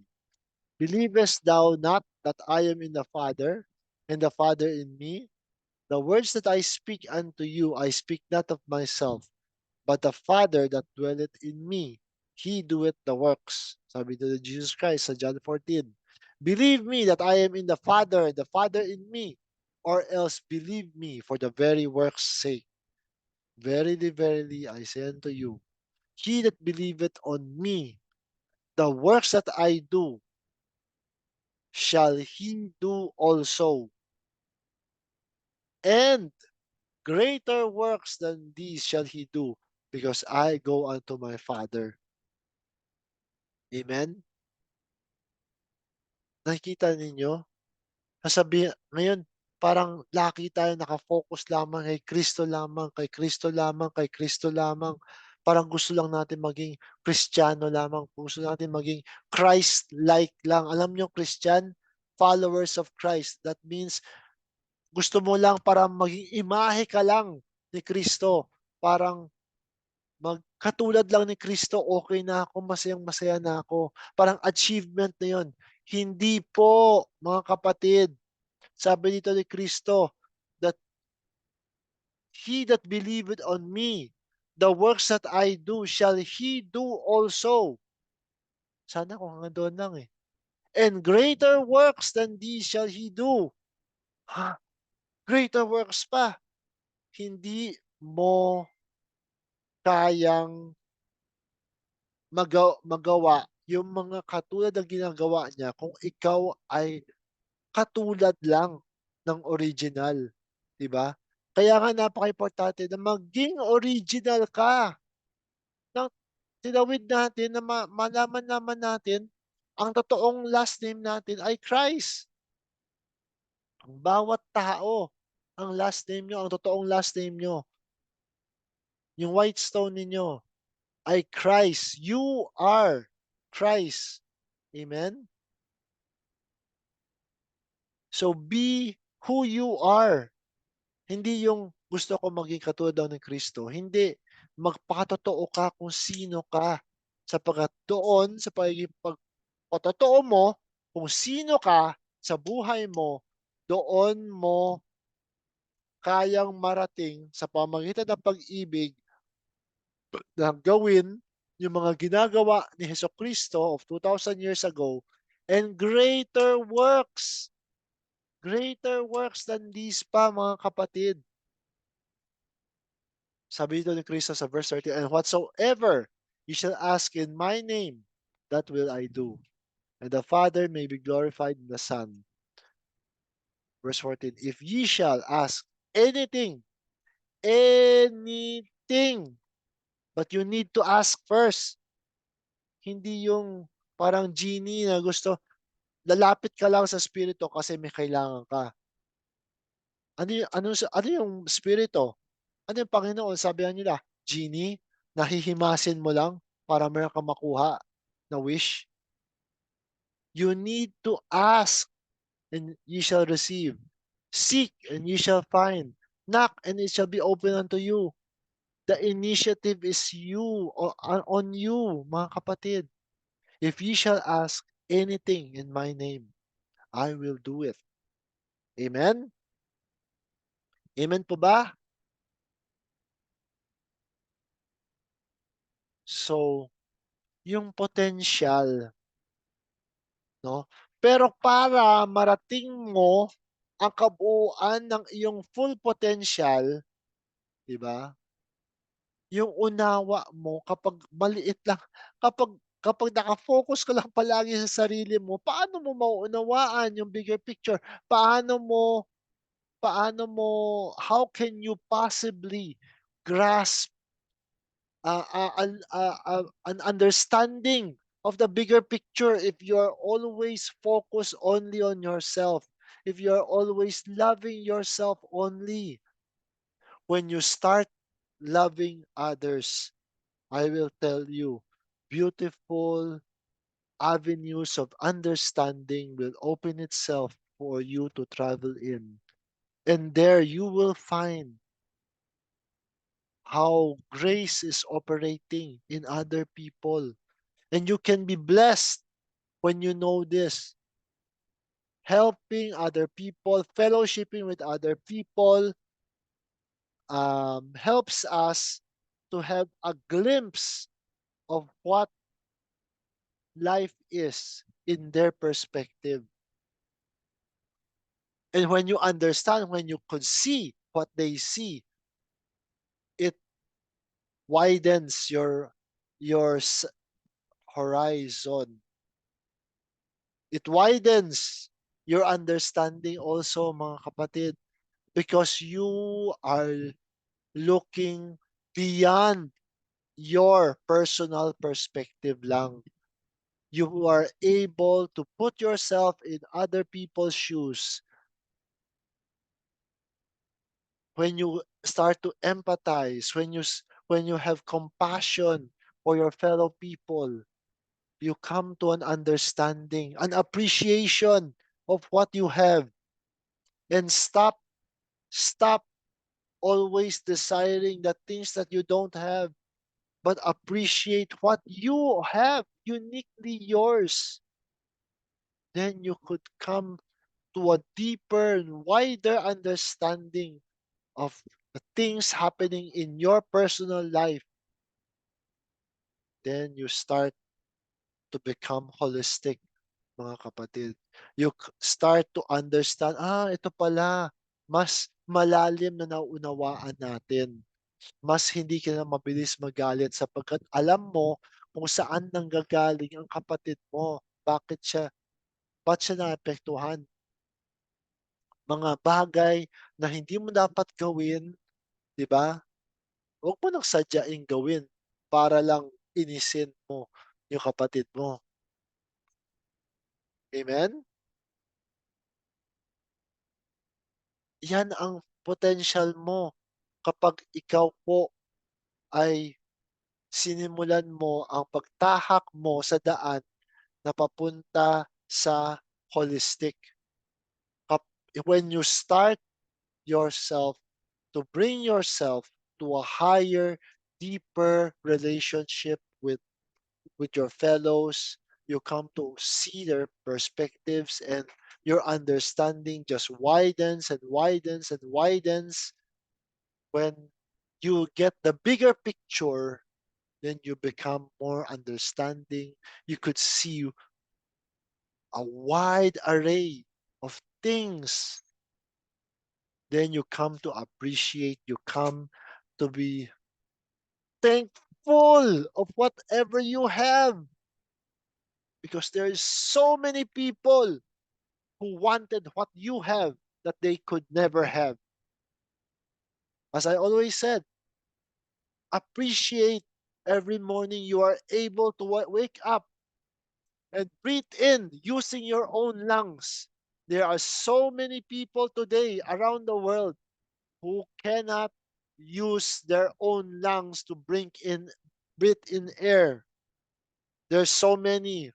Believest thou not that I am in the Father, and the Father in me? The words that I speak unto you, I speak not of myself, but the Father that dwelleth in me, He doeth the works. Sabi to Jesus Christ sa John 14. Believe me that I am in the Father in me, or else believe me for the very work's sake. Verily, verily, I say unto you, he that believeth on me, The works that I do shall he do also, and greater works than these shall he do, because I go unto my Father. Amen? Nakikita ninyo? Ngayon, parang lagi tayo nakafocus lamang kay Kristo lamang, kay Kristo lamang, kay Kristo lamang. Parang gusto lang natin maging Kristiyano lamang, gusto natin maging Christ-like lang. Alam niyo, Christian, followers of Christ. That means gusto mo lang para maging imahe ka lang ni Kristo. Parang magkatulad lang ni Kristo, okay na ako, masayang-masaya na ako. Parang achievement na yon. Hindi po, mga kapatid. Sabi dito ni Kristo, that he that believeth on me, the works that I do, shall he do also. Sana kung hanggang doon lang eh. And greater works than these shall he do. Ha? Greater works pa. Hindi mo kayang magawa yung mga katulad ng ginagawa niya kung ikaw ay katulad lang ng original, 'di ba? Kaya nga napaka-importante na maging original ka. Nang tinawid natin na malaman naman natin ang totoong last name natin ay Christ. Ang bawat tao, ang last name niyo, ang totoong last name niyo, yung white stone ninyo ay Christ. You are Christ. Amen? So be who you are. Hindi yung gusto ko maging katulad daw ni Kristo. Hindi. Magpakatotoo ka kung sino ka. Sapagkat doon sa pagiging pagpatotoo mo kung sino ka sa buhay mo, doon mo kayang marating sa pamagitan ng pag-ibig na gawin yung mga ginagawa ni Kristo of 2,000 years ago, and greater works than these pa, mga kapatid. Sabi dito ni Kristo sa verse 30, and whatsoever you shall ask in my name, that will I do. And the Father may be glorified in the Son. Verse 14, if ye shall ask anything, anything, but you need to ask first. Hindi yung parang genie na gusto, lalapit ka lang sa spirito kasi may kailangan ka. Ano yung spirito? Ano yung Panginoon? Sabi nila, genie, nahihimasin mo lang para meron kang makuha na wish. You need to ask and ye shall receive. Seek and ye shall find. Knock and it shall be open unto you. The initiative is you, on you, mga kapatid. If ye shall ask anything in my name, I will do it. Amen? Amen po ba? So, yung potential, no? Pero para marating mo ang kabuuan ng iyong full potential, 'di ba? Yung unawa mo kapag maliit lang, kapag naka-focus ka lang palagi sa sarili mo, paano mo mauunawaan yung bigger picture? Paano mo how can you possibly grasp an understanding of the bigger picture if you're always focused only on yourself, if you're always loving yourself only? When you start loving others, I will tell you, beautiful avenues of understanding will open itself for you to travel in. And there you will find how grace is operating in other people. And you can be blessed when you know this. Helping other people, fellowshipping with other people helps us to have a glimpse of what life is in their perspective. And when you understand, when you could see what they see, it widens your horizon. It widens your understanding also, mga kapatid, because you are looking beyond your personal perspective lang. You are able to put yourself in other people's shoes. When you start to empathize, when you have compassion for your fellow people, you come to an understanding, an appreciation of what you have, and stop always desiring the things that you don't have, but appreciate what you have uniquely yours. Then you could come to a deeper and wider understanding of the things happening in your personal life. Then you start to become holistic, mga kapatid. You start to understand, ito pala, mas malalim na naunawaan natin. Mas hindi ka na mabilis magalit sapagkat alam mo kung saan nanggagaling ang kapatid mo. Ba't siya naapektuhan? Mga bagay na hindi mo dapat gawin, 'di ba? Huwag mo nang sadyaing gawin para lang inisin mo yung kapatid mo. Amen? Yan ang potential mo kapag ikaw po ay sinimulan mo ang pagtahak mo sa daan na papunta sa holistic. When you start yourself to bring yourself to a higher, deeper relationship with your fellows, you come to see their perspectives, and your understanding just widens and widens and widens. When you get the bigger picture, then you become more understanding. You could see a wide array of things. Then you come to appreciate, you come to be thankful of whatever you have, because there is so many people who wanted what you have that they could never have. As I always said, appreciate every morning you are able to wake up and breathe in using your own lungs. There are so many people today around the world who cannot use their own lungs to breathe in air. There's so many.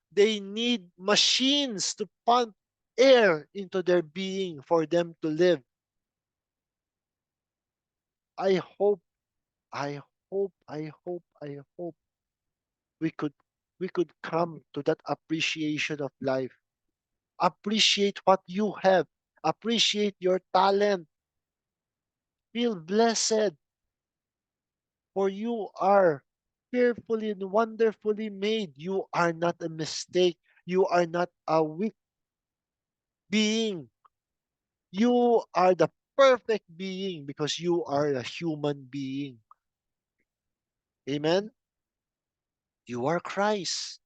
They need machines to pump air into their being for them to live. I hope, I I hope we could we could come to that appreciation of life. Appreciate what you have. Appreciate your talent. Feel blessed, for you are fearfully and wonderfully made. You are not a mistake. You are not a weak being. You are the perfect being because you are a human being. Amen? You are Christ,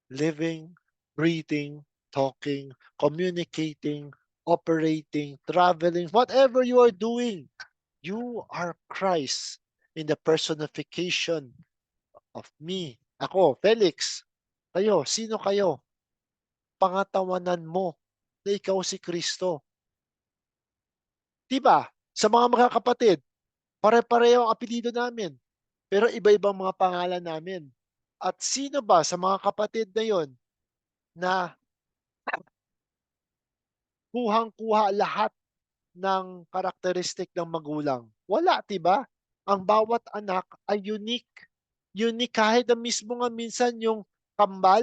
living, breathing, talking, communicating, operating, traveling, whatever you are doing, you are Christ in the personification of me. Ako, Felix. Kayo, sino kayo? Pangatawanan mo na ikaw si Kristo. Diba? Sa mga kapatid, pare-pareho ang apelido namin. Pero iba-ibang mga pangalan namin. At sino ba sa mga kapatid na yon na kuhang-kuha lahat ng karakteristik ng magulang? Wala, 'di ba? Ang bawat anak ay unique. Unique kahit na mismo nga minsan yung kambal,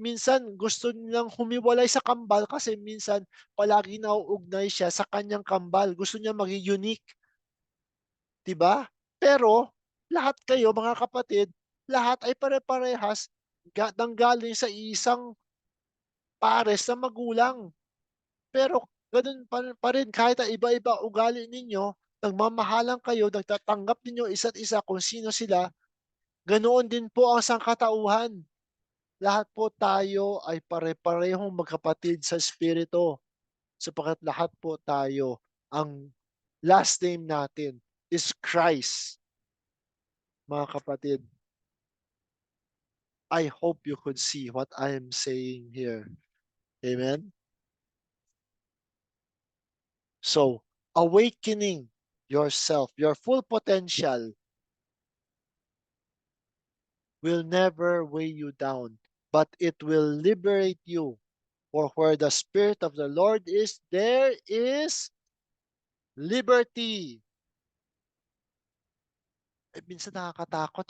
minsan gusto nilang humiwalay sa kambal kasi minsan palagi nauugnay siya sa kanyang kambal. Gusto niya maging unique, 'di ba? Pero lahat kayo mga kapatid, lahat ay pare-parehas nanggaling sa isang pares na magulang. Pero gano'n pa rin kahit na iba-iba ugali ninyo, nagmamahalan kayo, nagtatanggap ninyo isa't isa kung sino sila, Ganoon din po ang sangkatauhan. Lahat po tayo ay pare-parehong magkapatid sa Espiritu, sapagkat lahat po tayo, ang last name natin is Christ, mga kapatid. I hope you could see what I am saying here. Amen? So, awakening yourself, your full potential will never weigh you down, but it will liberate you. For where the Spirit of the Lord is, there is liberty. Minsan nakakatakot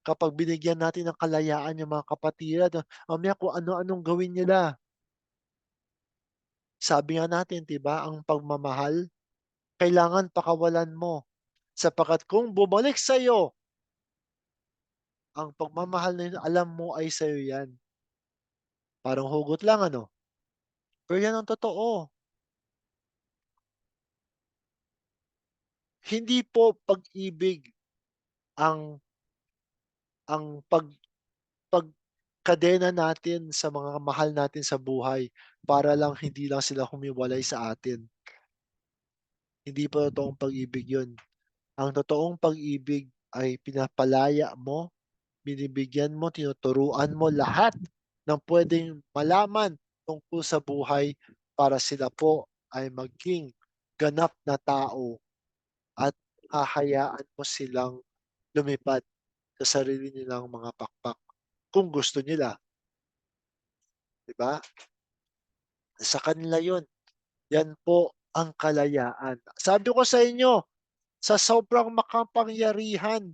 kapag binigyan natin ng kalayaan yung mga kapatiran, mamaya kung ano-anong gawin nila. Sabi nga natin, 'di ba, ang pagmamahal kailangan pakawalan mo, sapagkat kung bumalik sa iyo ang pagmamahal na yun, alam mo ay sa iyo 'yan. Parang hugot lang ano, pero 'yan ang totoo. Hindi po pag-ibig ang ang pagkadena natin sa mga mahal natin sa buhay para lang hindi lang sila humiwalay sa atin. Hindi po totoong pag-ibig 'yun. Ang totoong pag-ibig ay pinapalaya mo, binibigyan mo, tinuturuan mo lahat ng puwedeng malaman tungkol sa buhay para sila po ay maging ganap na tao at hahayaan mo silang lumipad sa sarili nilang mga pakpak kung gusto nila, 'di ba? Sa kanila 'yun. Yan po ang kalayaan. Sabi ko sa inyo, sa sobrang makapangyarihan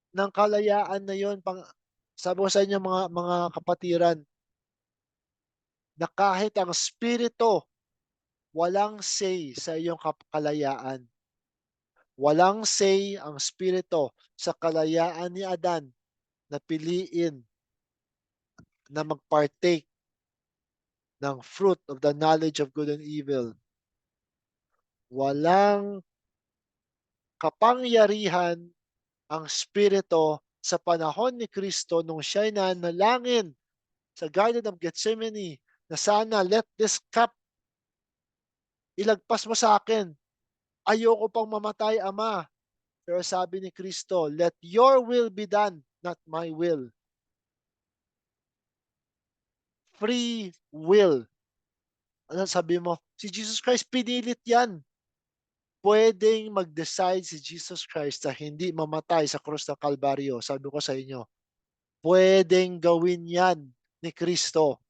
ng kalayaan na 'yun, sabi ko sa inyo mga kapatiran, na kahit ang espiritu walang say sa iyong kalayaan. Walang say ang espiritu sa kalayaan ni Adan na piliin na mag-partake ng fruit of the knowledge of good and evil. Walang kapangyarihan ang Espiritu sa panahon ni Kristo nung siya'y nanalangin sa Garden of Gethsemane na sana, let this cup ilagpas mo sa akin. Ayoko pang mamatay, Ama. Pero sabi ni Kristo, let your will be done, not my will. Free will. Ano sabi mo? Si Jesus Christ pinilit yan. Pwedeng mag-decide si Jesus Christ na hindi mamatay sa krus ng Kalbaryo. Sabi ko sa inyo, pwedeng gawin yan ni Kristo.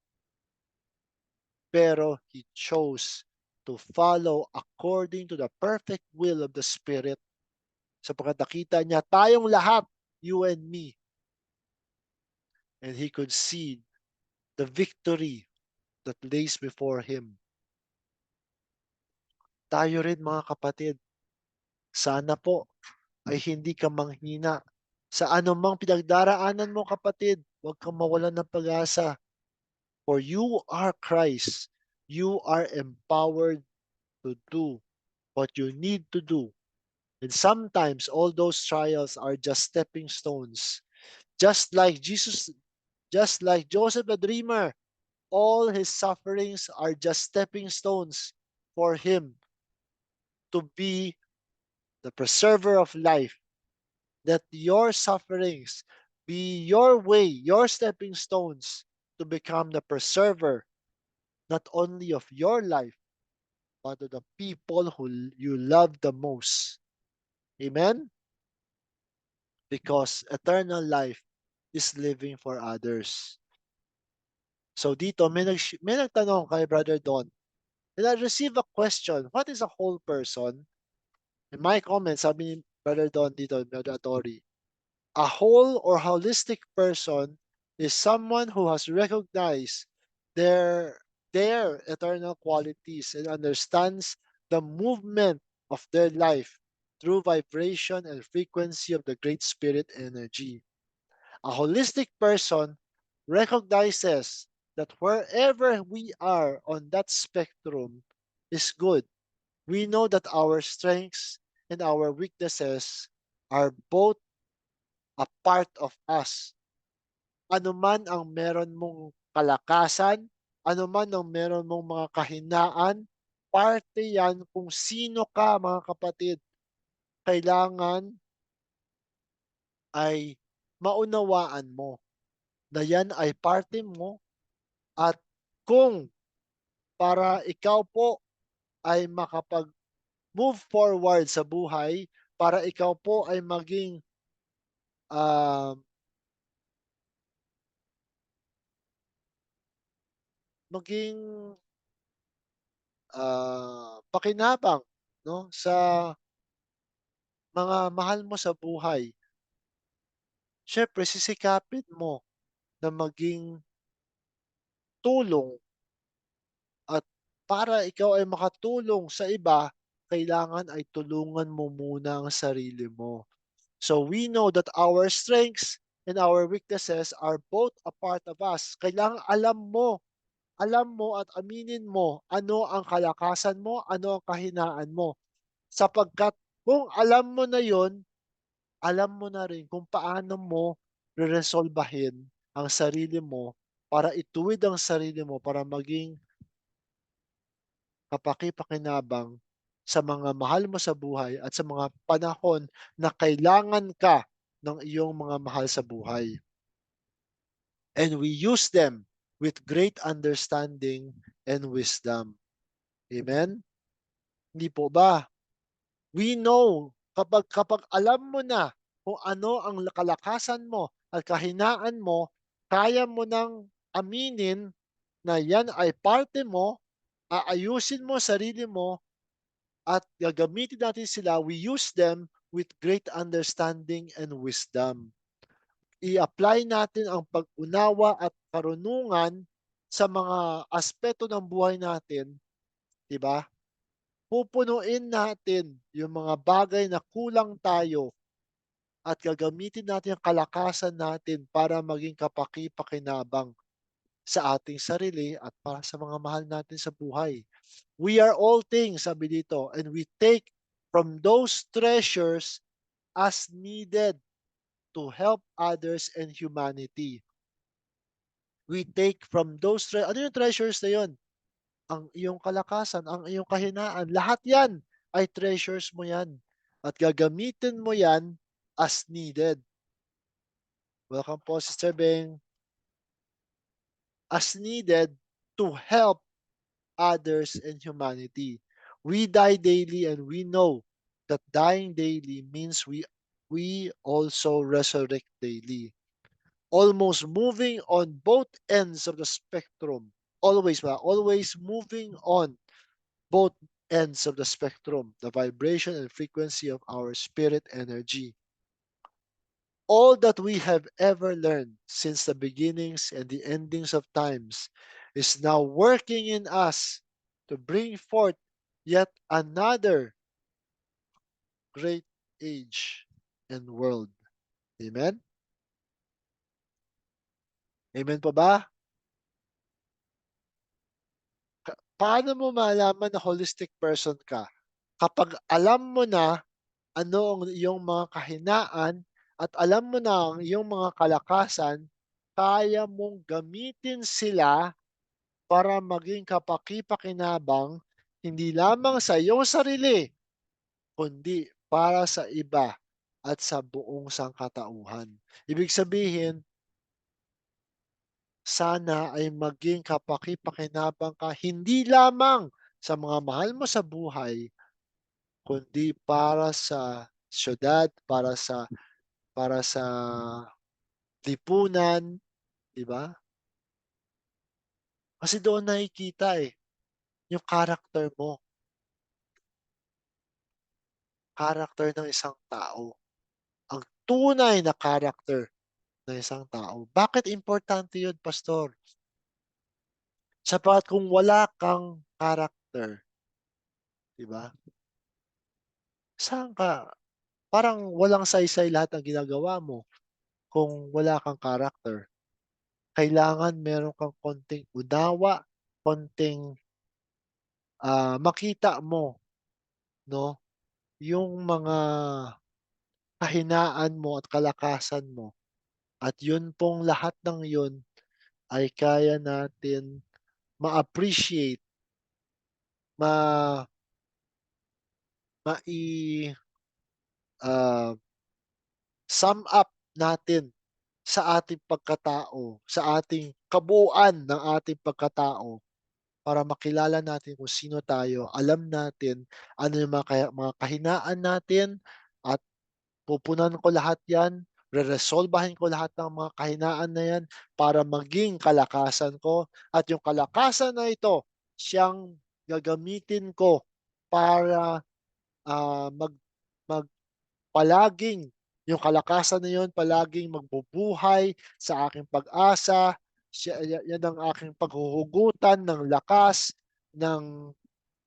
Pero He chose to follow according to the perfect will of the Spirit. Sapagkat nakita niya tayong lahat, you and me, and He could see the victory that lays before Him. Tayo rin mga kapatid, sana po ay hindi ka manghina. Sa anumang pinagdaraanan mo kapatid, huwag kang mawalan ng pag-asa. For you are Christ. You are empowered to do what you need to do. And sometimes all those trials are just stepping stones. Just like Jesus, just like Joseph the Dreamer, all his sufferings are just stepping stones for him to be the preserver of life. Let your sufferings be your way, your stepping stones to become the preserver, not only of your life, but of the people who you love the most. Amen? Because eternal life is living for others. So dito, may nagtanong kay Brother Don, and I received a question, what is a whole person? In my comment, sabi ni Brother Don dito, Brother Tori, a whole or holistic person is someone who has recognized their their eternal qualities and understands the movement of their life through vibration and frequency of the Great Spirit energy. A holistic person recognizes that wherever we are on that spectrum is good. We know that our strengths and our weaknesses are both a part of us. Ano man ang meron mong kalakasan, ano man ang meron mong mga kahinaan, parte yan kung sino ka, mga kapatid. Kailangan ay maunawaan mo na yan ay parte mo, at kung para ikaw po ay makapag-move forward sa buhay, para ikaw po ay ah, maging, pakinabang 'no, sa mga mahal mo sa buhay. Siyempre sisikapin mo na maging tulong, at para ikaw ay makatulong sa iba, kailangan ay tulungan mo muna ang sarili mo. So we know that our strengths and our weaknesses are both a part of us. Kailangan alam mo at aminin mo ano ang kalakasan mo, ano ang kahinaan mo. Sapagkat kung alam mo na yon, alam mo na rin kung paano mo reresolbahin ang sarili mo para ituwid ang sarili mo para maging kapaki-pakinabang sa mga mahal mo sa buhay at sa mga panahon na kailangan ka ng iyong mga mahal sa buhay. And we use them with great understanding and wisdom. Amen? Hindi po ba? We know kapag alam mo na kung ano ang kalakasan mo at kahinaan mo, kaya mo ng aminin na yan ay parte mo, aayusin mo sarili mo, at gagamitin natin sila, we use them with great understanding and wisdom. I-apply natin ang pag-unawa at karunungan sa mga aspeto ng buhay natin, 'di ba? Pupunuin natin yung mga bagay na kulang tayo, at gagamitin natin ang kalakasan natin para maging kapaki-pakinabang sa ating sarili at para sa mga mahal natin sa buhay. We are all things, sabi dito, and we take from those treasures as needed to help others and humanity. We take from those ano yung treasures na yun? Ang iyong kalakasan, ang iyong kahinaan, lahat yan ay treasures mo yan. At gagamitin mo yan as needed. Welcome po, Sister Beng. As needed to help others and humanity. We die daily, and we know that dying daily means we also resurrect daily. Almost moving on both ends of the spectrum. Always moving on both ends of the spectrum, the vibration and frequency of our spirit energy. All that we have ever learned since the beginnings and the endings of times is now working in us to bring forth yet another great age and world. Amen? Amen po ba? Paano mo malaman na holistic person ka? Kapag alam mo na ano ang iyong mga kahinaan at alam mo na ang iyong mga kalakasan, kaya mong gamitin sila para maging kapaki-pakinabang hindi lamang sa iyong sarili, kundi para sa iba at sa buong sangkatauhan. Ibig sabihin, sana ay maging kapaki-pakinabang ka hindi lamang sa mga mahal mo sa buhay, kundi para sa siyudad, para sa lipunan, 'di ba? Kasi doon nakikita, yung character ng isang tao, ang tunay na character ng isang tao. Bakit importante yun, pastor? Sapagkat kung wala kang character, 'di ba? Saan ka parang walang saysay lahat ng ginagawa mo kung wala kang character. Kailangan meron kang konting unawa, konting, makita mo 'no, yung mga kahinaan mo at kalakasan mo. At yun pong lahat ng yun ay kaya natin ma-appreciate, ma mai ah, sum up natin sa ating pagkatao, sa ating kabuuan ng ating pagkatao para makilala natin kung sino tayo, alam natin ano yung mga kahinaan natin at pupunan ko lahat 'yan, reresolbahin ko lahat ng mga kahinaan na 'yan para maging kalakasan ko at yung kalakasan na ito siyang gagamitin ko para, mag mag palaging yung kalakasan na yun palaging magbubuhay sa aking pag-asa, yan ang aking paghuhugutan ng lakas, ng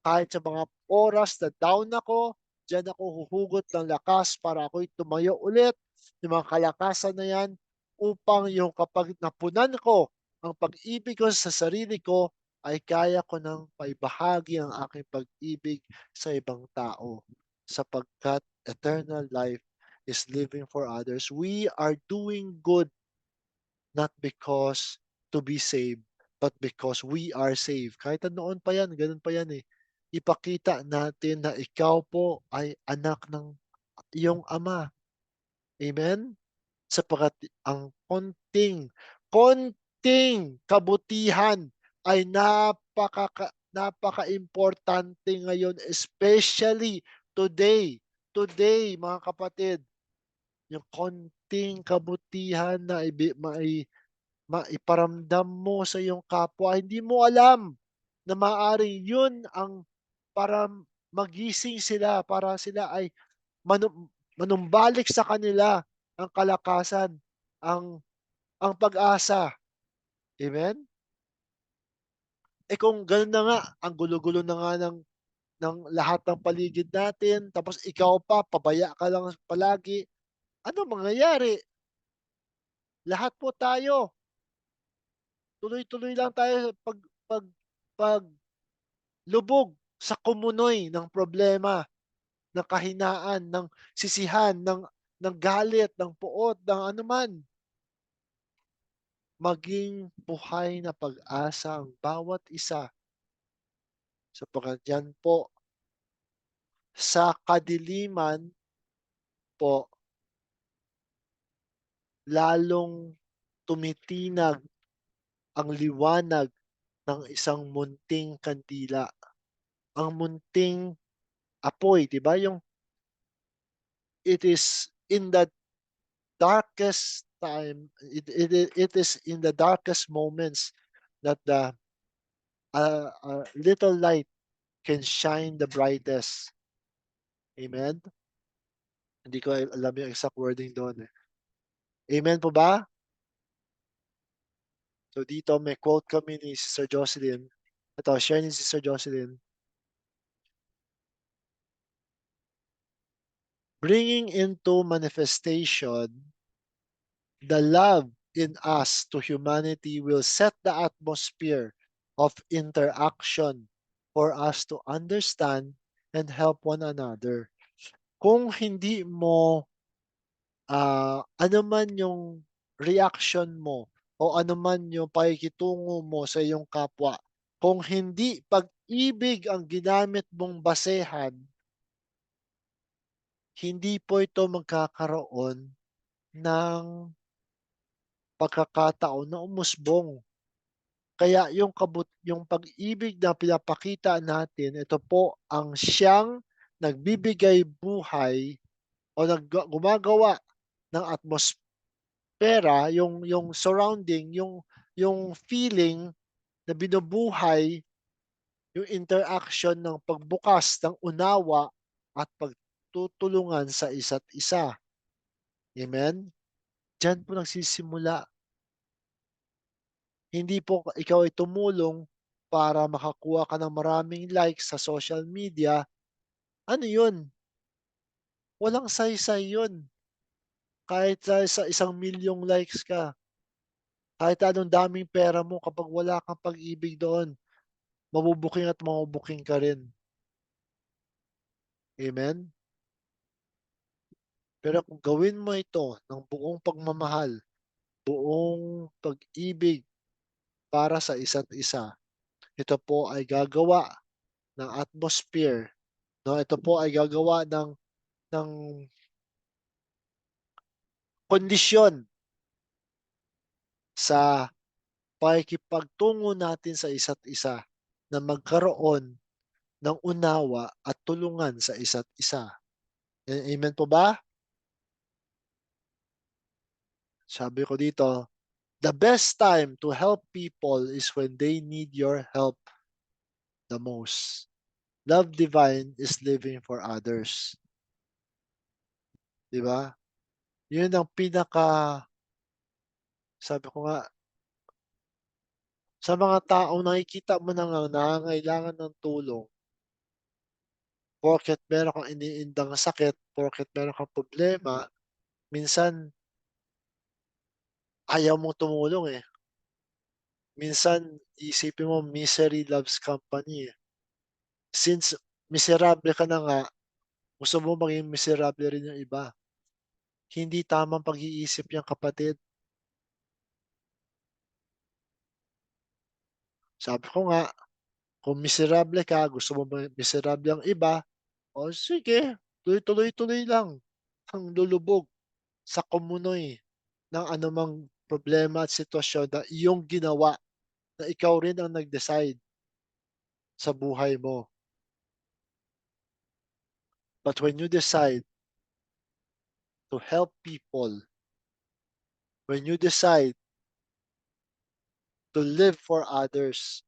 kahit sa mga oras na down ako, diyan ako huhugot ng lakas para ako'y tumayo ulit, yung mga kalakasan na yan upang yung kapag napunan ko ang pag-ibig ko sa sarili ko, ay kaya ko ng maibahagi ang aking pag-ibig sa ibang tao. Sapagkat eternal life is living for others. We are doing good not because to be saved, but because we are saved. Kahit na noon pa yan, ganun pa yan eh. Ipakita natin na ikaw po ay anak ng iyong ama. Amen? Sapagkat ang konting kabutihan ay napaka-importante ngayon, especially today. Today, mga kapatid, yung konting kabutihan na maiparamdam mo sa iyong kapwa, hindi mo alam na maaaring yun ang para magising sila, para sila ay manumbalik sa kanila ang kalakasan, ang pag-asa. Amen? Eh, kung gano'n na nga, ang gulo-gulo na nga ng lahat ng paligid natin, tapos ikaw pa, pabaya ka lang palagi, ano mangyayari? Lahat po tayo, tuloy-tuloy lang tayo sa paglubog sa kumunoy ng problema, ng kahinaan, ng sisihan, ng galit, ng puot, ng anuman. Maging buhay na pag-asa ang bawat isa sapagkat yan po sa kadiliman po lalong tumitinag ang liwanag ng isang munting kandila. Ang munting apoy, 'di ba, yung it is in the darkest time, it is in the darkest moments that the little light can shine the brightest. Amen? Hindi ko alam yung exact wording do'n, eh. Amen po ba? So dito may quote kami ni Sister Jocelyn. Ito, share ni Sister Jocelyn. Bringing into manifestation the love in us to humanity will set the atmosphere of interaction for us to understand and help one another. Kung hindi mo, ano man yung reaction mo o ano man yung pakikitungo mo sa iyong kapwa, kung hindi pag-ibig ang ginamit mong basehan, hindi po ito magkakaroon ng pagkakataon na umusbong. Kaya yung pag-ibig na pinapakita natin, ito po ang siyang nagbibigay buhay o gumagawa ng atmosphere, yung surrounding, yung feeling na binubuhay yung interaction ng pagbukas ng unawa at pagtutulungan sa isa't isa. Amen? Diyan po nagsisimula. Hindi po ikaw ay tumulong para makakuha ka ng maraming likes sa social media. Ano yun? Walang saysay yun. Kahit sa 1,000,000 likes ka, kahit anong daming pera mo kapag wala kang pag-ibig doon, mabubuking at mabubuking ka rin. Amen? Pero kung gawin mo ito ng buong pagmamahal, buong pag-ibig para sa isa't isa, ito po ay gagawa ng atmosphere, 'no, ito po ay gagawa ng kondisyon sa pakikipagtungo natin sa isa't isa na magkaroon ng unawa at tulungan sa isa't isa. Amen po ba? Sabi ko dito, "The best time to help people is when they need your help the most. Love divine is living for others." 'Di ba? 'Yun ang sabi ko nga, sa mga taong nakikita mo na ngang nangangailangan ng tulong, porket meron kang iniindang sakit, porket meron kang problema, minsan ayaw mong tumulong, eh. Minsan iisipin mo misery loves company, eh. Since miserable ka na nga, gusto mo maging miserable rin yung iba. Hindi tamang pag-iisip 'yan kapatid. Sabi ko nga, kung miserable ka, gusto mo miserable ang iba, o sige, tuloy-tuloy lang ang lulubog sa kumunoy ng anumang problema at sitwasyon na iyong ginawa, na ikaw rin ang nag-decide sa buhay mo. But when you decide to help people, when you decide to live for others,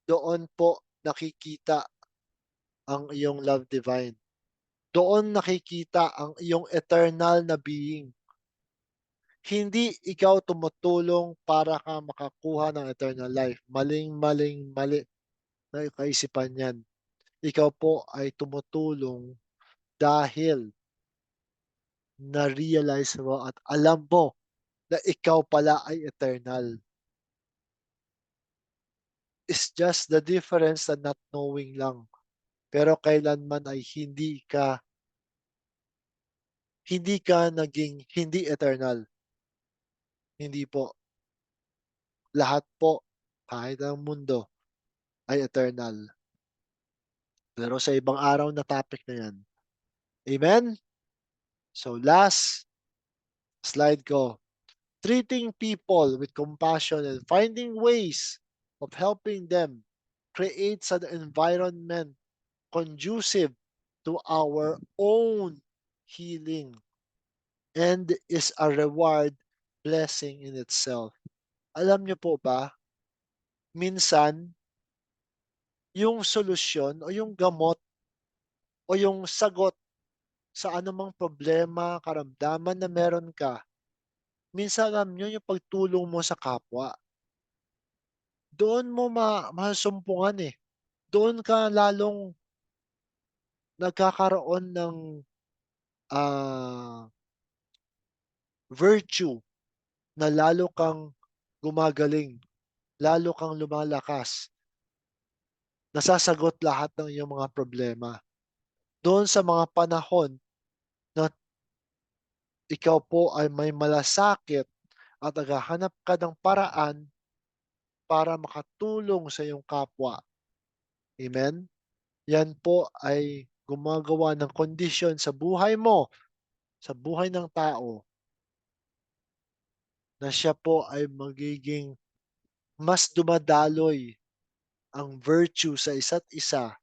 doon po nakikita ang iyong love divine. Doon nakikita ang iyong eternal na being. Hindi ikaw tumutulong para ka makakuha ng eternal life. Maling-maling mali na kaisipan 'yan. Ikaw po ay tumutulong dahil na-realize mo at alam mo na ikaw pala ay eternal. It's just the difference na not knowing lang. Pero kailanman ay hindi ka naging hindi eternal. Hindi po. Lahat po, kahit ang mundo, ay eternal. Pero sa ibang araw na topic na 'yan. Amen? So last slide ko. Treating people with compassion and finding ways of helping them creates an environment conducive to our own healing and is a reward blessing in itself. Alam niyo po ba, minsan yung solusyon o yung gamot o yung sagot sa anumang problema, karamdaman na meron ka, minsan alam niyo yung pagtulong mo sa kapwa. Doon mo masumpungan, eh. Doon ka lalong nagkakaroon ng, ah, virtue na lalo kang gumagaling, lalo kang lumalakas, nasasagot lahat ng iyong mga problema. Doon sa mga panahon na ikaw po ay may malasakit at naghahanap ka ng paraan para makatulong sa iyong kapwa. Amen? Yan po ay gumagawa ng kondisyon sa buhay mo, sa buhay ng tao, na siya po ay magiging mas dumadaloy ang virtue sa isa't isa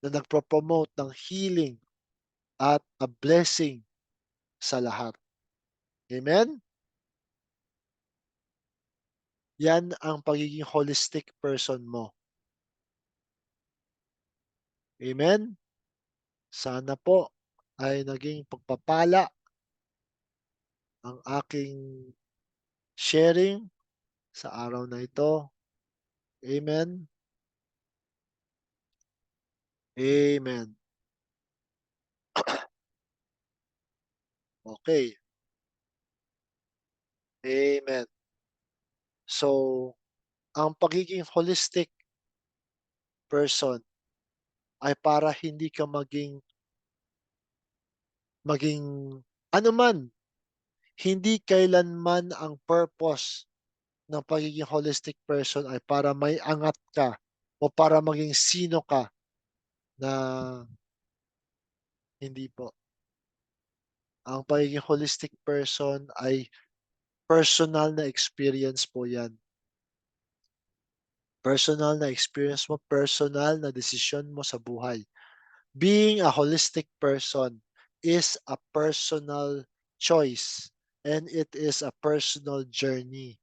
na nagpo-promote ng healing at a blessing sa lahat. Amen? Yan ang pagiging holistic person mo. Amen? Sana po ay naging pagpapala ang aking sharing sa araw na ito. Amen? Amen. Okay. Amen. So, ang pagiging holistic person ay para hindi ka maging Ano man, hindi kailanman ang purpose ng pagiging holistic person ay para may angat ka o para maging sino ka na hindi po. Ang pagiging holistic person ay personal na experience po yan. Personal na experience mo, personal na desisyon mo sa buhay. Being a holistic person is a personal choice and it is a personal journey.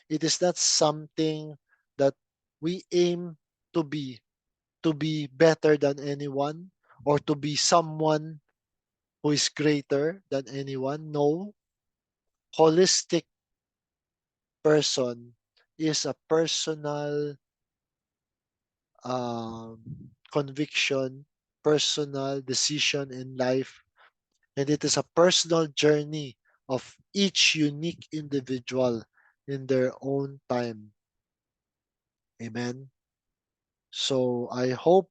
It is not something that we aim to be better than anyone or to be someone who is greater than anyone. No, holistic person is a personal um, conviction, personal decision in life, and it is a personal journey of each unique individual in their own time. Amen. So I hope,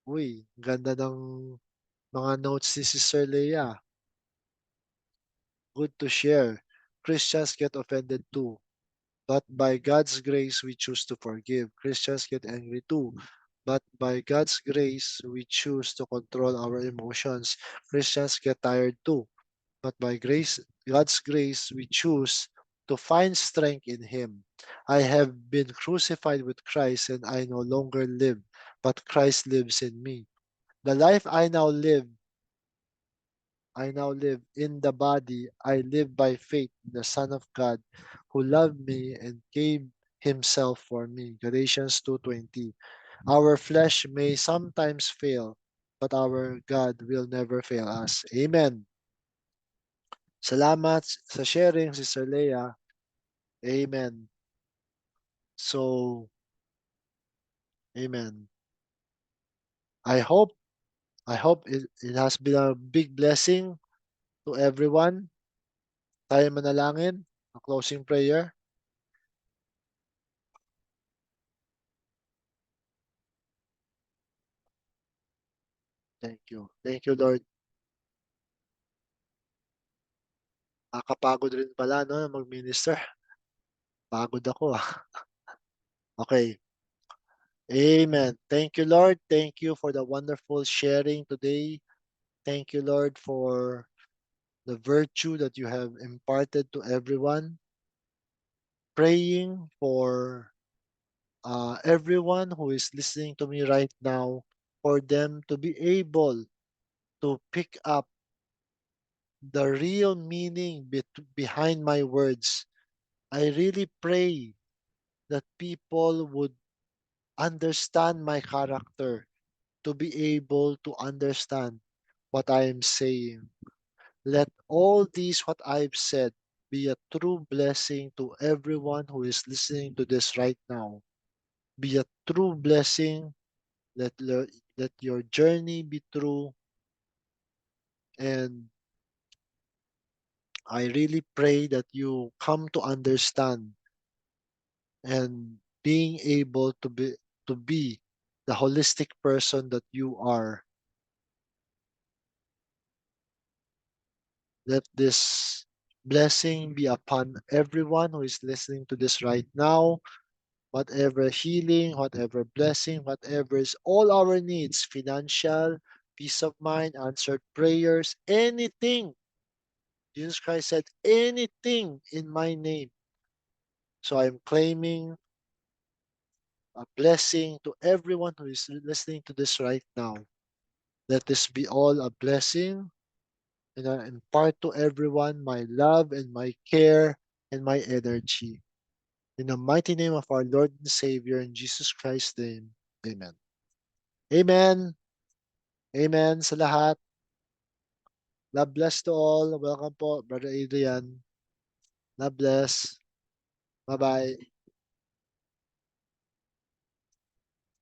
uy, ganda ng mga notes ni Sister Leia. Good to share. Christians get offended too. But by God's grace, we choose to forgive. Christians get angry too. But by God's grace, we choose to control our emotions. Christians get tired too. But by God's grace, we choose to find strength in Him. I have been crucified with Christ, and I no longer live, but Christ lives in me. The life I now live in the body, I live by faith in the Son of God who loved me and gave himself for me. Galatians 2:20. Our flesh may sometimes fail, but our God will never fail us. Amen. Salamat sa sharing, Sister Leia. Amen. So, amen. I hope, I hope it has been a big blessing to everyone. Tayo manalangin. A closing prayer. Thank you. Thank you, Lord. Nakakapagod rin pala 'no, mag-minister. Pagod ako, ah. Okay. Amen. Thank you, Lord. Thank you for the wonderful sharing today. Thank you, Lord, for the virtue that you have imparted to everyone. Praying for everyone who is listening to me right now, for them to be able to pick up the real meaning behind my words. I really pray that people would understand my character, to be able to understand what I am saying. Let all these, what I've said, be a true blessing to everyone who is listening to this right now. Be a true blessing. Let your journey be true. And I really pray that you come to understand and being able to be the holistic person that you are. Let this blessing be upon everyone who is listening to this right now. Whatever healing, whatever blessing, whatever is all our needs, financial, peace of mind, answered prayers, anything. Jesus Christ said, anything in my name. So I'm claiming a blessing to everyone who is listening to this right now. Let this be all a blessing, and I impart to everyone my love and my care and my energy. In the mighty name of our Lord and Savior, in Jesus Christ's name, Amen. Amen. Amen sa lahat. God bless to all. Welcome po, Brother Adrian. God bless. Bye-bye.